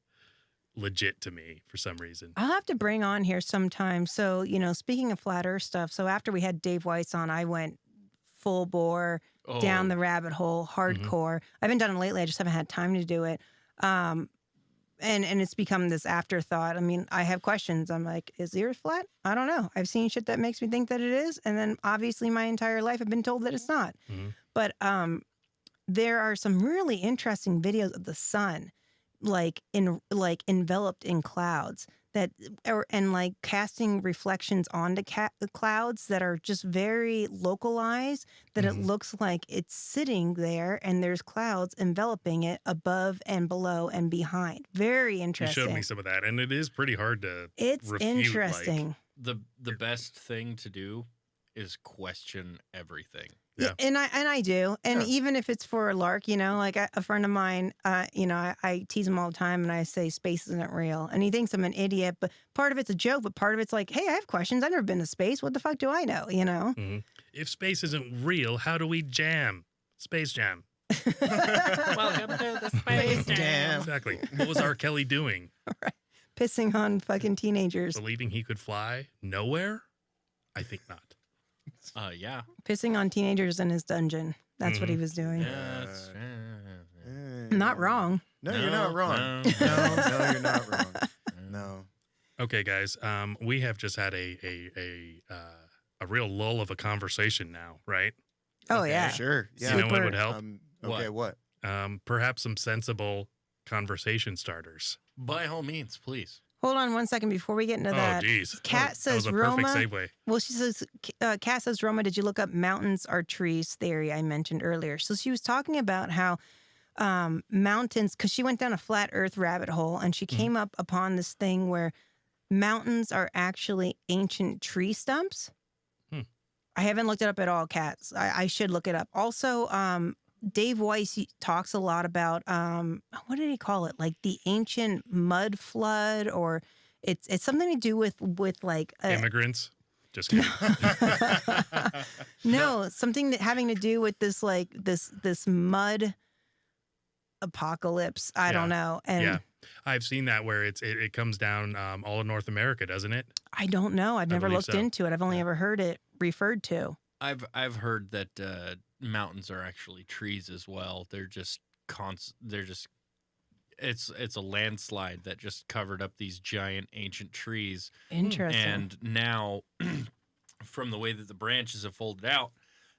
Speaker 2: legit to me for some reason.
Speaker 5: I'll have to bring on here sometime. So, you know, speaking of flat earth stuff, so after we had Dave Weiss on, I went full bore down the rabbit hole, hardcore. I haven't done it lately. I just haven't had time to do it. and it's become this afterthought. I mean, I have questions. I'm like, is the earth flat? I don't know. I've seen shit that makes me think that it is. And then obviously my entire life I've been told that it's not. But there are some really interesting videos of the sun, like enveloped in clouds and like casting reflections onto clouds that are just very localized, that it looks like it's sitting there and there's clouds enveloping it above and below and behind. Very interesting.
Speaker 2: You showed me some of that, and it is pretty hard to refute,
Speaker 5: interesting.
Speaker 3: The best thing to do is question everything.
Speaker 5: Yeah, and I do, and even if it's for a lark, you know, like a friend of mine, you know, I tease him all the time, and I say space isn't real, and he thinks I'm an idiot. But part of it's a joke, but part of it's like, hey, I have questions. I've never been to space. What the fuck do I know? You know?
Speaker 2: If space isn't real, how do we jam? Space Jam.
Speaker 3: Welcome to the Space Jam.
Speaker 2: Exactly. What was R. Kelly doing?
Speaker 5: Right. Pissing on fucking teenagers.
Speaker 2: Believing he could fly nowhere? I think not.
Speaker 3: Yeah.
Speaker 5: Pissing on teenagers in his dungeon. That's what he was doing. Not wrong.
Speaker 4: No, you're not wrong. No, you're not wrong. No.
Speaker 2: Okay, guys. We have just had a real lull of a conversation now, right?
Speaker 5: Oh yeah,
Speaker 4: sure. Yeah.
Speaker 2: You know what would help?
Speaker 4: Okay, what?
Speaker 2: Perhaps some sensible conversation starters.
Speaker 3: By all means, please.
Speaker 5: Hold on 1 second before we get into that.
Speaker 2: Oh, geez.
Speaker 5: Kat
Speaker 2: that
Speaker 5: says,
Speaker 2: was a
Speaker 5: Roma.
Speaker 2: perfect segue.
Speaker 5: Well, she says, Kat says, Roma, did you look up mountains are trees theory I mentioned earlier? So she was talking about how mountains, because she went down a flat earth rabbit hole and she came up upon this thing where mountains are actually ancient tree stumps. I haven't looked it up at all, Kat. I should look it up. Also, Dave Weiss talks a lot about what did he call it? Like the ancient mud flood, or it's something to do with like
Speaker 2: immigrants. Just kidding.
Speaker 5: No, something that having to do with this like this mud apocalypse. I don't know. And
Speaker 2: I've seen that where it comes down all of North America, doesn't it?
Speaker 5: I don't know. I've never looked into it. I've only ever heard it referred to.
Speaker 3: I've heard that mountains are actually trees as well. They're just it's a landslide that just covered up these giant ancient trees.
Speaker 5: Interesting.
Speaker 3: And now from the way that the branches have folded out,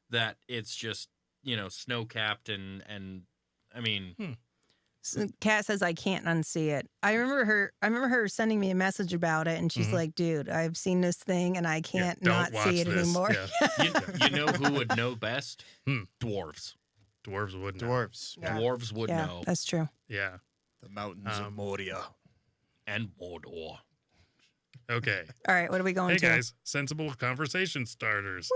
Speaker 3: that it's just, you know, snow capped and I mean
Speaker 5: So Kat says I can't unsee it. I remember her sending me a message about it, and she's like, "Dude, I've seen this thing, and I can't not see it anymore."
Speaker 3: Yeah. you know who would know best? Dwarves.
Speaker 2: Dwarves would know.
Speaker 3: Dwarves would know.
Speaker 5: That's true.
Speaker 2: Yeah.
Speaker 4: The mountains of Moria
Speaker 3: and Mordor.
Speaker 2: Okay.
Speaker 5: All right, what are we going to?
Speaker 2: Hey guys, sensible conversation starters.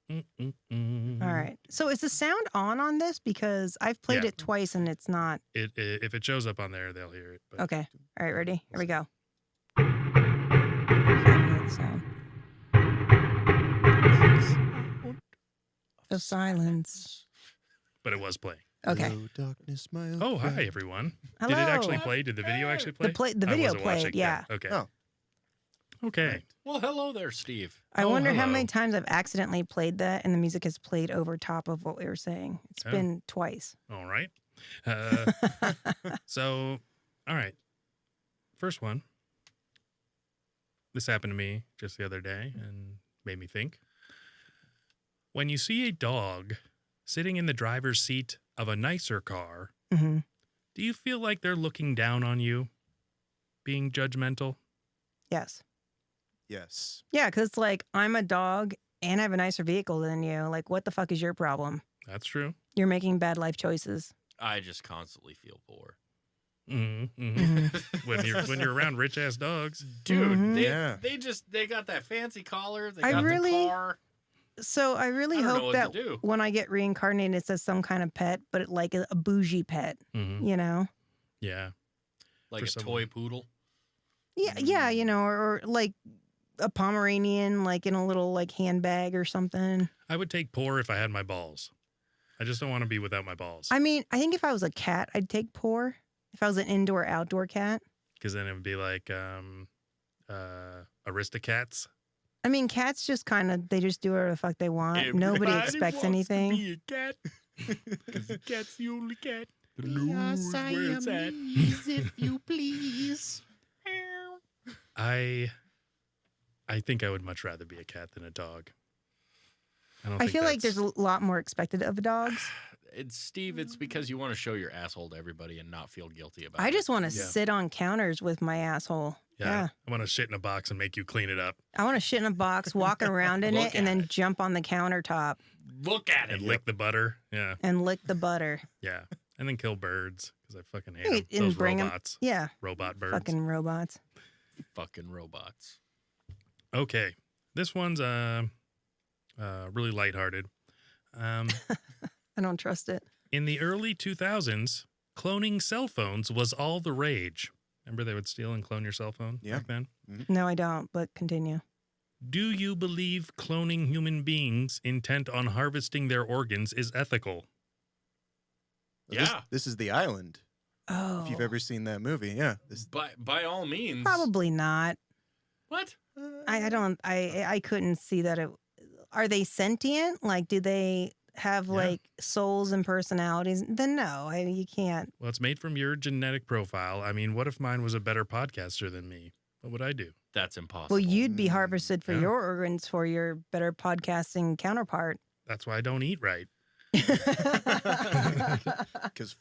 Speaker 5: All right. So is the sound on this? Because I've played it twice and it's not.
Speaker 2: If it shows up on there, they'll hear it. But.
Speaker 5: Okay. All right, ready? Here we go. The silence.
Speaker 2: But it was playing.
Speaker 5: Okay.
Speaker 4: Hello, darkness, my old
Speaker 2: Oh, hi
Speaker 4: friend.
Speaker 2: everyone.
Speaker 5: Hello.
Speaker 2: Did it actually play? Did the video actually play?
Speaker 5: The video
Speaker 2: wasn't
Speaker 5: played,
Speaker 2: watching.
Speaker 5: yeah.
Speaker 2: Okay.
Speaker 4: Oh.
Speaker 2: Okay.
Speaker 3: Well, hello there, Steve.
Speaker 5: I wonder how
Speaker 2: hello.
Speaker 5: many times I've accidentally played that and the music has played over top of what we were saying. It's been twice.
Speaker 2: All right. So, all right. First one. This happened to me just the other day and made me think. When you see a dog sitting in the driver's seat of a nicer car, do you feel like they're looking down on you, being judgmental?
Speaker 5: Yes.
Speaker 4: Yes.
Speaker 5: Yeah, because it's like, I'm a dog and I have a nicer vehicle than you. Like, what the fuck is your problem?
Speaker 2: That's true.
Speaker 5: You're making bad life choices.
Speaker 3: I just constantly feel poor.
Speaker 2: When you're around rich ass dogs,
Speaker 3: dude. They got that fancy collar. They got the car.
Speaker 5: So I really hope that when I get reincarnated, it's as some kind of pet, but it, like a bougie pet. You know?
Speaker 2: Yeah.
Speaker 3: Like a toy poodle.
Speaker 5: Yeah, you know, or like a Pomeranian, like in a little like handbag or something.
Speaker 2: I would take poor if I had my balls. I just don't want to be without my balls.
Speaker 5: I mean, I think if I was a cat, I'd take poor. If I was an indoor-outdoor cat.
Speaker 2: Because then it would be like Aristocats.
Speaker 5: I mean, cats just kind of, they just do whatever the fuck they want. Nobody expects anything.
Speaker 3: To be a cat. Because the cat's the only cat.
Speaker 2: if you please. I think I would much rather be a cat than a dog.
Speaker 5: I feel like there's a lot more expected of dogs.
Speaker 3: Steve, it's because you want to show your asshole to everybody and not feel guilty about it.
Speaker 5: I just want to sit on counters with my asshole. Yeah.
Speaker 2: I want to shit in a box and make you clean it up.
Speaker 5: I want to shit in a box, walk around in it, and then jump on the countertop.
Speaker 3: Look at it.
Speaker 2: And lick the butter. Yeah.
Speaker 5: And lick the butter.
Speaker 2: Yeah. And then kill birds because I fucking hate
Speaker 5: Wait,
Speaker 2: them.
Speaker 5: and
Speaker 2: Those
Speaker 5: bring
Speaker 2: robots.
Speaker 5: them. Yeah.
Speaker 2: Robot birds.
Speaker 5: Fucking robots.
Speaker 3: Fucking robots.
Speaker 2: Okay. This one's really lighthearted.
Speaker 5: I don't trust it.
Speaker 2: In the early 2000s, cloning cell phones was all the rage. Remember they would steal and clone your cell phone back then?
Speaker 5: No, I don't, but continue.
Speaker 2: Do you believe cloning human beings intent on harvesting their organs is ethical?
Speaker 3: Yeah.
Speaker 4: This is The Island.
Speaker 5: Oh.
Speaker 4: If you've ever seen that movie, yeah.
Speaker 3: By all means.
Speaker 5: Probably not.
Speaker 3: What?
Speaker 5: I couldn't see that. Are they sentient? Like, do they have like souls and personalities? Then no, you can't.
Speaker 2: Well, it's made from your genetic profile. I mean, what if mine was a better podcaster than me? What would I do?
Speaker 3: That's impossible.
Speaker 5: Well, you'd be harvested for your organs for your better podcasting counterpart.
Speaker 2: That's why I don't eat right.
Speaker 4: Because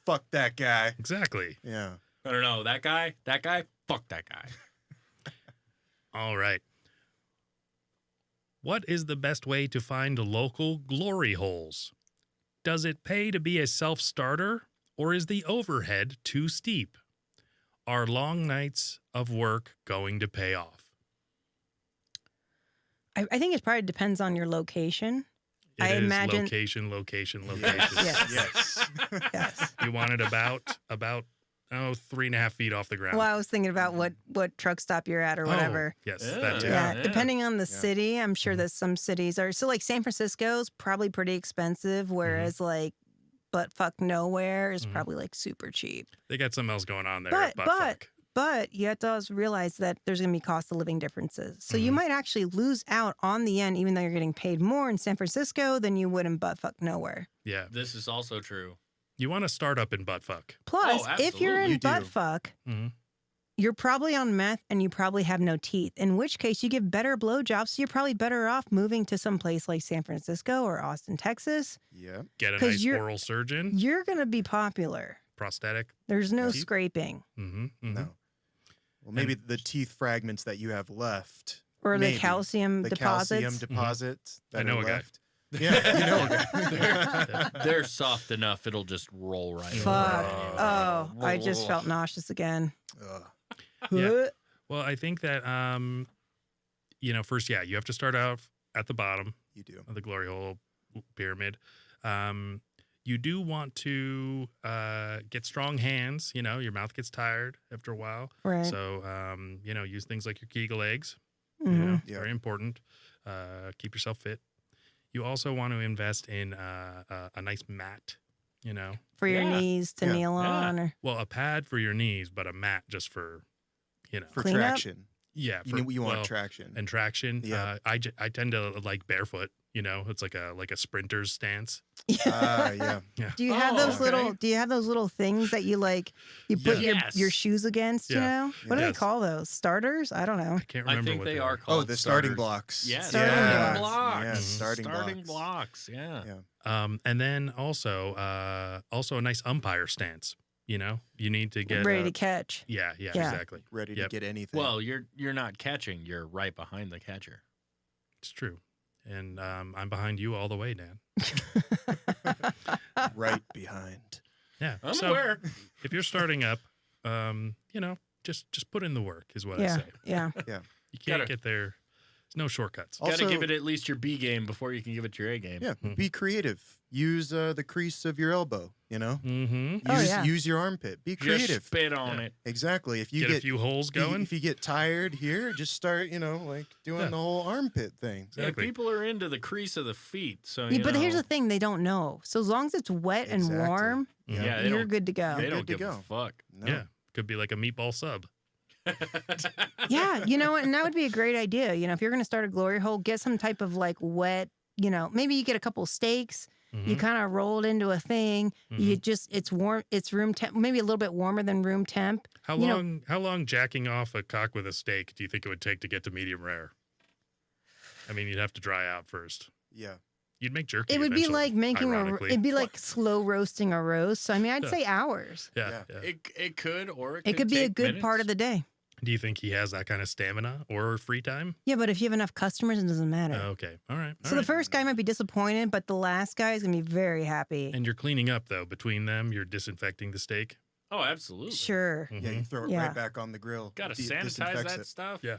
Speaker 4: fuck that guy.
Speaker 2: Exactly.
Speaker 4: Yeah.
Speaker 3: I don't know. That guy, fuck that guy.
Speaker 2: All right. What is the best way to find local glory holes? Does it pay to be a self-starter, or is the overhead too steep? Are long nights of work going to pay off?
Speaker 5: I think it probably depends on your location.
Speaker 2: I
Speaker 5: imagine
Speaker 2: location.
Speaker 5: Yes. Yes.
Speaker 2: You want it about 3.5 feet off the ground.
Speaker 5: Well, I was thinking about what truck stop you're at or whatever.
Speaker 2: Oh, yes, that too.
Speaker 5: Yeah, depending on the city, I'm sure that some cities are. So like San Francisco's probably pretty expensive, whereas like buttfuck nowhere is probably like super cheap.
Speaker 2: They got something else going on there.
Speaker 5: But you have to also realize that there's going to be cost of living differences. So you might actually lose out on the end, even though you're getting paid more in San Francisco than you would in buttfuck nowhere.
Speaker 2: Yeah.
Speaker 3: This is also true.
Speaker 2: You want to start up in buttfuck.
Speaker 5: Plus, if you're in buttfuck, you're probably on meth and you probably have no teeth, in which case you give better blowjobs. So you're probably better off moving to some place like San Francisco or Austin, Texas.
Speaker 4: Yeah.
Speaker 2: Get a nice oral surgeon.
Speaker 5: You're going to be popular.
Speaker 2: Prosthetic.
Speaker 5: There's no scraping.
Speaker 4: No. Well, maybe the teeth fragments that you have left.
Speaker 5: Or the calcium deposits.
Speaker 4: Calcium deposits that
Speaker 2: I know
Speaker 4: are
Speaker 2: a guy.
Speaker 4: left. Yeah, you know a guy.
Speaker 3: They're soft enough, it'll just roll right
Speaker 5: Fuck.
Speaker 3: over.
Speaker 5: Oh, I just felt nauseous again.
Speaker 2: Yeah. Well, I think that, first, you have to start out at the bottom.
Speaker 4: You do.
Speaker 2: Of the glory hole pyramid. You do want to get strong hands. You know, your mouth gets tired after a while.
Speaker 5: Right.
Speaker 2: So, use things like your Kegel eggs. Very important. Keep yourself fit. You also want to invest in a nice mat,
Speaker 5: For your knees to kneel on. Or...
Speaker 2: Well, a pad for your knees, but a mat just for,
Speaker 4: For
Speaker 5: Clean up?
Speaker 4: traction.
Speaker 2: Yeah.
Speaker 4: You want traction.
Speaker 2: And traction.
Speaker 4: Yeah.
Speaker 2: I tend to like barefoot. It's like a sprinter's stance.
Speaker 4: Yeah.
Speaker 5: Do you have those little? Do you have those little things that you like? You put your shoes against. You know what do they call those? Starters? I don't know.
Speaker 2: I can't remember.
Speaker 3: I think
Speaker 2: what
Speaker 3: they
Speaker 2: they
Speaker 3: are called.
Speaker 4: Oh, the starting blocks.
Speaker 3: Yeah,
Speaker 5: Starting
Speaker 3: blocks.
Speaker 4: Yeah,
Speaker 3: Starting blocks. Yeah.
Speaker 2: And then also a nice umpire stance. You need to get
Speaker 5: ready to catch.
Speaker 2: Yeah, exactly.
Speaker 4: Ready to get anything.
Speaker 3: Well, you're not catching. You're right behind the catcher.
Speaker 2: It's true. And I'm behind you all the way, Dan.
Speaker 4: Right behind.
Speaker 2: Yeah.
Speaker 3: I'm
Speaker 2: so
Speaker 3: aware.
Speaker 2: If you're starting up, just put in the work is what I say.
Speaker 5: Yeah.
Speaker 2: You can't get there. There's no shortcuts.
Speaker 3: Got to give it at least your B game before you can give it your A game.
Speaker 4: Yeah. Be creative. Use the crease of your elbow.
Speaker 2: Mm-hmm.
Speaker 4: Use your armpit. Be creative.
Speaker 3: Just spit on it.
Speaker 4: Exactly. If you
Speaker 2: get a few holes going.
Speaker 4: If you get tired here, just start. Doing the whole armpit thing.
Speaker 2: Exactly.
Speaker 3: Yeah, people are into the crease of the feet. So
Speaker 5: but here's the thing: they don't know. So as long as it's wet and warm, you're good to go.
Speaker 3: They don't give a fuck.
Speaker 4: No.
Speaker 2: Yeah. Could be like a meatball sub.
Speaker 5: Yeah, and that would be a great idea. If you're going to start a glory hole, get some type of like wet, maybe you get a couple steaks You kind of roll it into a thing. You just, it's warm. It's room temp, maybe a little bit warmer than room temp.
Speaker 2: How long jacking off a cock with a steak do you think it would take to get to medium rare? I mean, you'd have to dry out first.
Speaker 4: Yeah.
Speaker 2: You'd make jerky.
Speaker 5: It would be like making
Speaker 2: it'd
Speaker 5: be like slow roasting a roast. So I mean, I'd say hours.
Speaker 2: Yeah.
Speaker 3: It could, or
Speaker 5: It could be a
Speaker 3: take
Speaker 5: good
Speaker 3: minutes.
Speaker 5: part of the day.
Speaker 2: Do you think he has that kind of stamina or free time?
Speaker 5: Yeah, but if you have enough customers, it doesn't matter.
Speaker 2: Okay. All right.
Speaker 5: So the first guy might be disappointed, but the last guy is gonna be very happy.
Speaker 2: And you're cleaning up though. Between them, you're disinfecting the steak.
Speaker 3: Oh, absolutely.
Speaker 5: Sure.
Speaker 4: Yeah, you throw it
Speaker 5: Yeah.
Speaker 4: right back on the grill.
Speaker 3: Got to
Speaker 4: It
Speaker 3: sanitize
Speaker 4: disinfects
Speaker 3: that
Speaker 4: it.
Speaker 3: stuff.
Speaker 2: Yeah.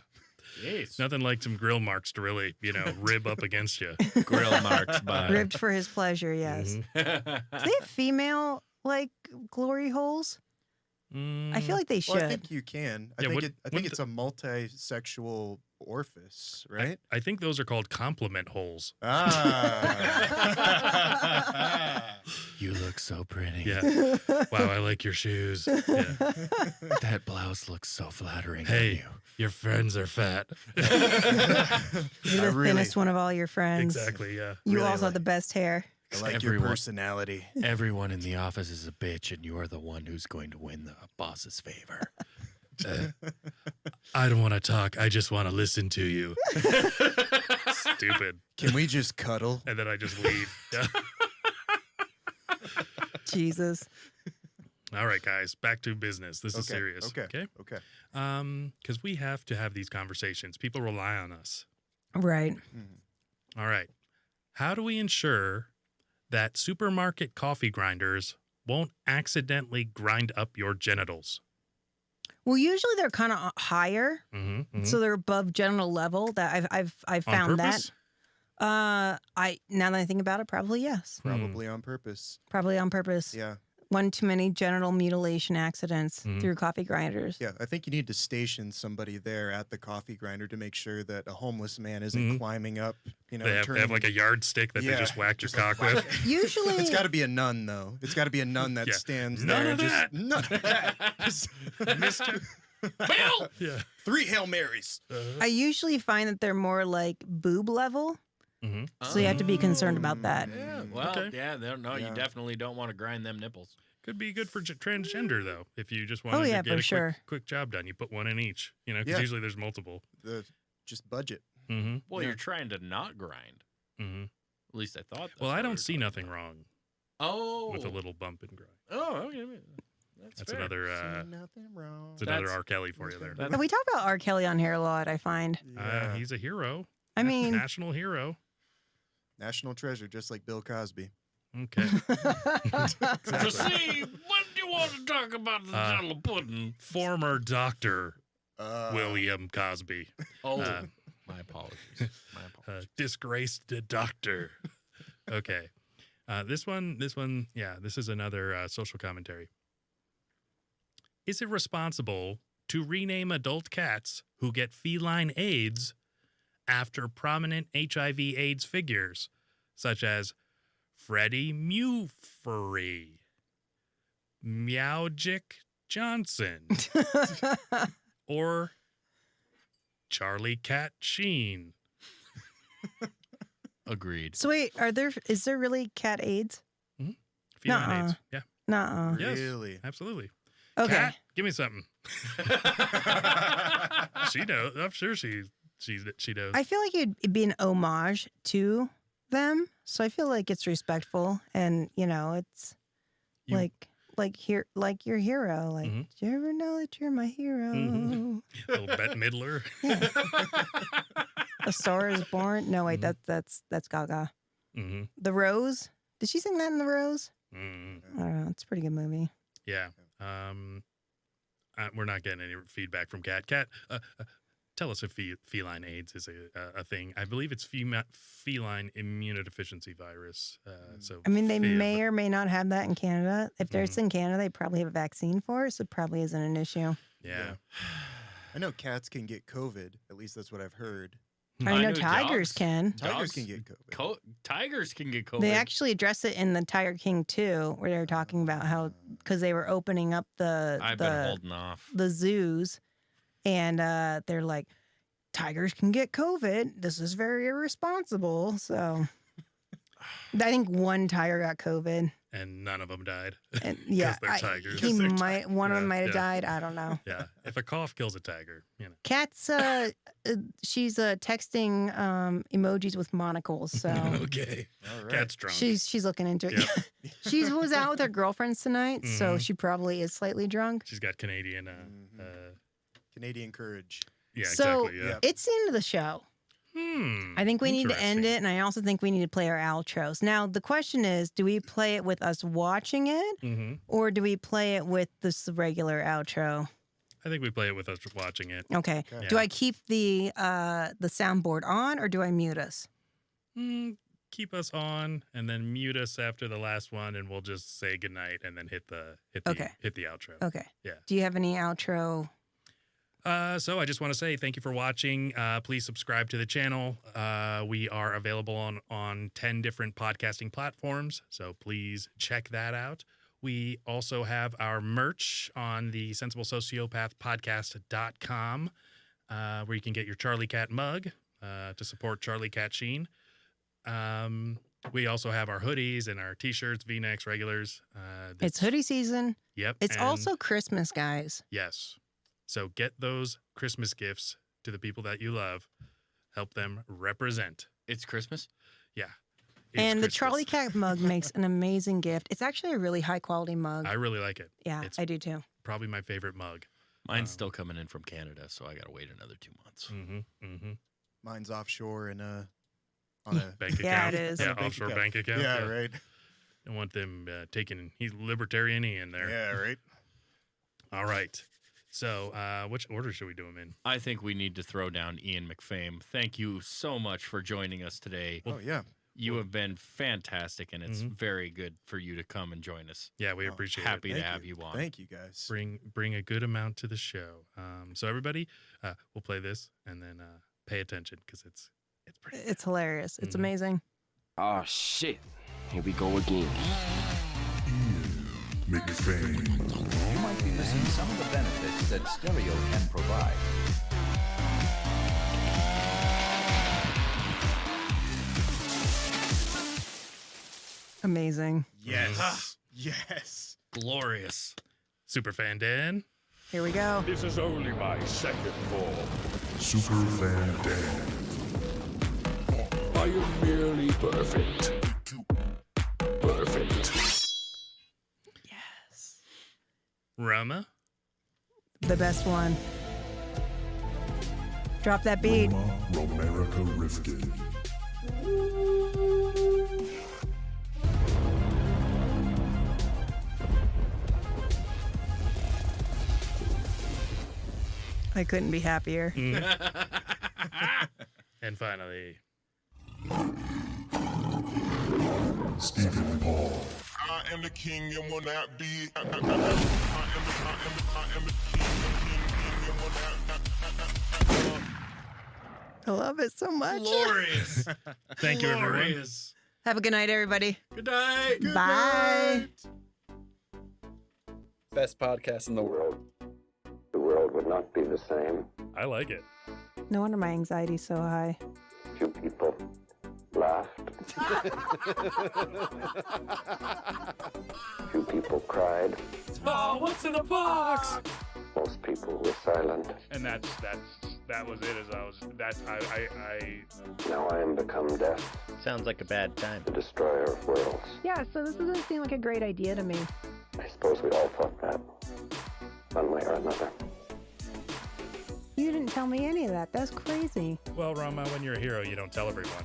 Speaker 3: Yes.
Speaker 2: Nothing like some grill marks to really, rib up against you.
Speaker 3: Grill marks by.
Speaker 5: Ribbed for his pleasure, yes. Do they have female like glory holes? I feel like they should.
Speaker 4: Well, I think you can. I
Speaker 2: Yeah,
Speaker 4: think it's a multi-sexual orifice, right?
Speaker 2: I think those are called compliment holes.
Speaker 3: You look so pretty.
Speaker 2: Yeah. Wow, I like your shoes. Yeah.
Speaker 3: That blouse looks so flattering.
Speaker 2: Hey, your friends are fat.
Speaker 5: You're the thinnest one of all your friends.
Speaker 2: Exactly, yeah.
Speaker 5: You
Speaker 4: Really
Speaker 5: also have the best hair.
Speaker 4: I like your personality.
Speaker 3: Everyone in the office is a bitch, and you are the one who's going to win the boss's favor.
Speaker 2: I don't want to talk. I just want to listen to you. Stupid.
Speaker 4: Can we just cuddle?
Speaker 2: And then I just leave. Yeah.
Speaker 5: Jesus.
Speaker 2: All right, guys, back to business. This is serious.
Speaker 4: Okay.
Speaker 2: Because we have to have these conversations. People rely on us.
Speaker 5: Right.
Speaker 2: All right. How do we ensure that supermarket coffee grinders won't accidentally grind up your genitals?
Speaker 5: Well, usually they're kind of higher, so they're above genital level. That I've found that. Now that I think about it, probably yes.
Speaker 4: Probably on purpose.
Speaker 5: Probably on purpose.
Speaker 4: Yeah.
Speaker 5: One too many genital mutilation accidents through coffee grinders.
Speaker 4: Yeah, I think you need to station somebody there at the coffee grinder to make sure that a homeless man isn't climbing up.
Speaker 2: They have like a yardstick that they just whack your cock with.
Speaker 5: Usually,
Speaker 4: it's got to be a nun though. It's got to be a nun that stands
Speaker 2: None
Speaker 4: there.
Speaker 2: of that.
Speaker 4: None of that.
Speaker 2: Mister
Speaker 3: Bill!
Speaker 2: Yeah.
Speaker 4: 3 Hail Marys.
Speaker 5: I usually find that they're more like boob level. So you have to be concerned about that.
Speaker 3: Yeah, well, you definitely don't want to grind them nipples.
Speaker 2: Could be good for transgender, though, if you just want to get a quick job done. You put one in each, because usually there's multiple.
Speaker 4: Just budget.
Speaker 3: Well, you're trying to not grind. At least I thought that.
Speaker 2: Well, I don't see nothing wrong
Speaker 3: Oh.
Speaker 2: with a little bump and grind.
Speaker 3: Oh, okay. That's fair.
Speaker 2: another
Speaker 4: nothing wrong.
Speaker 2: It's another R. Kelly for you there.
Speaker 5: And we talk about R. Kelly on here a lot, I find.
Speaker 2: He's a hero.
Speaker 5: I mean,
Speaker 2: national hero.
Speaker 4: National treasure, just like Bill Cosby.
Speaker 2: Okay.
Speaker 3: Proceed. What do you want to talk about the jello pudding?
Speaker 2: Former doctor William Cosby.
Speaker 3: Oh, my apologies.
Speaker 2: Disgraced doctor. Okay. This one, this is another social commentary. Is it responsible to rename adult cats who get feline AIDS after prominent HIV/AIDS figures, such as Freddie Mewfurry, Meowjick Johnson, or Charlie Cat Sheen?
Speaker 3: Agreed.
Speaker 5: So wait, is there really cat AIDS?
Speaker 2: Feline AIDS. Yeah.
Speaker 5: Nuh-uh.
Speaker 2: Yes,
Speaker 4: Really?
Speaker 2: absolutely.
Speaker 5: Okay.
Speaker 2: Cat, give me something. She knows. I'm sure she knows.
Speaker 5: I feel like it'd be an homage to them, so I feel like it's respectful, and it's like your hero. Like, do you ever know that you're my hero?
Speaker 2: Little Bette Midler.
Speaker 5: A Star Is Born. No, wait, that's Gaga. The Rose. Did she sing that in The Rose? I don't know. It's a pretty good movie.
Speaker 2: Yeah. We're not getting any feedback from Cat. Cat, tell us if feline AIDS is a thing. I believe it's feline immunodeficiency virus. So
Speaker 5: I mean, they may or may not have that in Canada. If it's in Canada, they probably have a vaccine for it, so it probably isn't an issue.
Speaker 2: Yeah.
Speaker 4: I know cats can get COVID. At least that's what I've heard.
Speaker 5: I know tigers can.
Speaker 4: Tigers can get COVID.
Speaker 3: Tigers can get COVID.
Speaker 5: They actually address it in the Tiger King 2, where they were talking about how, because they were opening up
Speaker 3: I've been holding off.
Speaker 5: the zoos, and they're like, tigers can get COVID. This is very irresponsible. So I think one tiger got COVID.
Speaker 2: And none of them died.
Speaker 5: And yeah,
Speaker 2: they're tigers.
Speaker 5: One of them might have died. I don't know.
Speaker 2: Yeah, if a cough kills a tiger, you know.
Speaker 5: Kat's she's texting emojis with monocles. So
Speaker 2: Okay,
Speaker 4: All right.
Speaker 2: Cat's drunk.
Speaker 5: she's looking into it.
Speaker 2: Yep.
Speaker 5: She was out with her girlfriends tonight, so she probably is slightly drunk.
Speaker 2: She's got Canadian.
Speaker 4: Canadian courage.
Speaker 2: Yeah,
Speaker 5: So
Speaker 2: exactly. Yeah.
Speaker 5: it's the end of the show. I think we need to end
Speaker 2: Interesting.
Speaker 5: it, and I also think we need to play our outros. Now, the question is, do we play it with us watching it, or do we play it with this regular outro?
Speaker 2: I think we play it with us watching it.
Speaker 5: Okay.
Speaker 2: Yeah.
Speaker 5: Do I keep the soundboard on, or do I mute us?
Speaker 2: Keep us on, and then mute us after the last one, and we'll just say goodnight, and then hit the outro.
Speaker 5: Okay.
Speaker 2: Yeah.
Speaker 5: Do you have any outro?
Speaker 2: So I just want to say thank you for watching. Please subscribe to the channel. We are available on 10 different podcasting platforms, so please check that out. We also have our merch on the sensiblesociopathpodcast.com, where you can get your Charlie Cat mug to support Charlie Cat Sheen. We also have our hoodies and our t-shirts, V-necks, regulars.
Speaker 5: It's hoodie season.
Speaker 2: Yep.
Speaker 5: It's
Speaker 2: and
Speaker 5: also Christmas, guys.
Speaker 2: Yes. So get those Christmas gifts to the people that you love. Help them represent.
Speaker 3: It's Christmas?
Speaker 2: Yeah.
Speaker 5: And the Charlie Cat mug makes an amazing gift. It's actually a really high quality mug.
Speaker 2: I really like it.
Speaker 5: Yeah,
Speaker 2: It's
Speaker 5: I do too.
Speaker 2: probably my favorite mug.
Speaker 3: Mine's still coming in from Canada, so I got to wait another 2 months.
Speaker 4: Mine's offshore and on a
Speaker 2: Bank account.
Speaker 5: Yeah, it is.
Speaker 2: Yeah, offshore bank account.
Speaker 4: Yeah, right.
Speaker 2: Don't want them taking, he's libertarian in there.
Speaker 4: Yeah, right.
Speaker 2: All right. So which order should we do them in?
Speaker 3: I think we need to throw down Ian McFame. Thank you so much for joining us today.
Speaker 4: Oh, yeah.
Speaker 3: You have been fantastic, and it's very good for you to come and join us.
Speaker 2: Yeah, we appreciate it.
Speaker 3: Happy to have you on.
Speaker 4: Thank you, guys.
Speaker 2: Bring a good amount to the show. So everybody, we'll play this and then pay attention because it's pretty.
Speaker 5: It's hilarious. It's amazing.
Speaker 7: Oh shit. Here we go again.
Speaker 6: McFame.
Speaker 9: You might be missing some of the benefits that stereo can provide.
Speaker 5: Amazing.
Speaker 4: Yes. Yes.
Speaker 3: Glorious.
Speaker 2: SuperFanDan.
Speaker 5: Here we go.
Speaker 6: This is only my second form. SuperFanDan. I am merely perfect. Perfect.
Speaker 5: Yes.
Speaker 2: Roma.
Speaker 5: The best one. Drop that beat.
Speaker 6: Romerica Rifkin.
Speaker 5: I couldn't be happier.
Speaker 2: And finally,
Speaker 6: Stephen Paul.
Speaker 8: I am the king and will not be. I am the king and will not.
Speaker 5: I love it so much.
Speaker 3: Glorious.
Speaker 2: thank you, everyone.
Speaker 3: Glorious.
Speaker 5: Have a good night, everybody.
Speaker 3: Good night.
Speaker 5: Bye.
Speaker 13: Best podcast in the world.
Speaker 14: The world would not be the same.
Speaker 2: I like it.
Speaker 5: No wonder my anxiety's so high.
Speaker 14: Few people laughed. Few people cried.
Speaker 1: Oh, what's in the box?
Speaker 14: Most people were silent.
Speaker 6: And that was it. I
Speaker 14: Now I am become death,
Speaker 15: Sounds like a bad time.
Speaker 14: the destroyer of worlds.
Speaker 5: Yeah, so this doesn't seem like a great idea to me.
Speaker 14: I suppose we all thought that, one way or another.
Speaker 5: You didn't tell me any of that. That's crazy.
Speaker 2: Well, Roma, when you're a hero, you don't tell everyone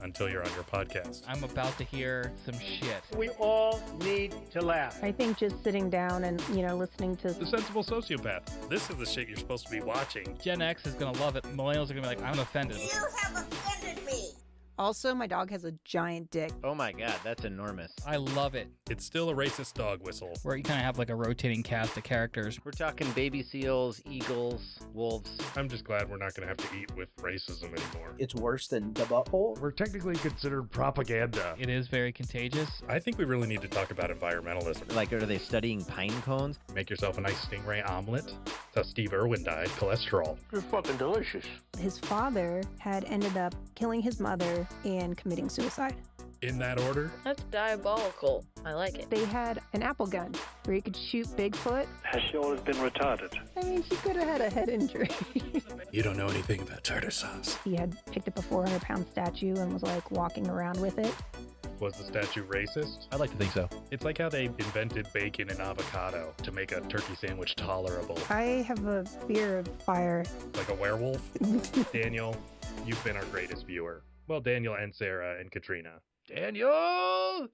Speaker 2: until you're on your podcast.
Speaker 12: I'm about to hear some shit.
Speaker 10: We all need to laugh.
Speaker 5: I think just sitting down and, listening to...
Speaker 2: The Sensible Sociopath. This is the shit you're supposed to be watching.
Speaker 12: Gen X is going to love it. Millennials are going to be like, I'm offended.
Speaker 10: You have offended me.
Speaker 5: Also, my dog has a giant dick.
Speaker 15: Oh my god, that's enormous.
Speaker 12: I love it.
Speaker 2: It's still a racist dog whistle.
Speaker 12: Where you kind of have like a rotating cast of characters.
Speaker 15: We're talking baby seals, eagles, wolves.
Speaker 2: I'm just glad we're not going to have to eat with racism anymore.
Speaker 16: It's worse than the butthole.
Speaker 6: We're technically considered propaganda.
Speaker 12: It is very contagious.
Speaker 2: I think we really need to talk about environmentalism.
Speaker 15: Like, are they studying pine cones?
Speaker 2: Make yourself a nice stingray omelet. That's how Steve Irwin died. Cholesterol.
Speaker 6: They're fucking delicious.
Speaker 5: His father had ended up killing his mother and committing suicide.
Speaker 2: in that order.
Speaker 17: That's diabolical. I like it.
Speaker 5: They had an apple gun where you could shoot Bigfoot.
Speaker 14: Has she always been retarded?
Speaker 5: I mean, she could have had a head injury.
Speaker 2: You don't know anything about tartar sauce.
Speaker 5: He had picked up a 400-pound statue and was like walking around with it.
Speaker 2: Was the statue racist?
Speaker 18: I'd like to think so.
Speaker 2: It's like how they invented bacon and avocado to make a turkey sandwich tolerable.
Speaker 5: I have a fear of fire.
Speaker 2: Like a werewolf? Daniel, you've been our greatest viewer. Well, Daniel and Sarah and Katrina.
Speaker 18: Daniel!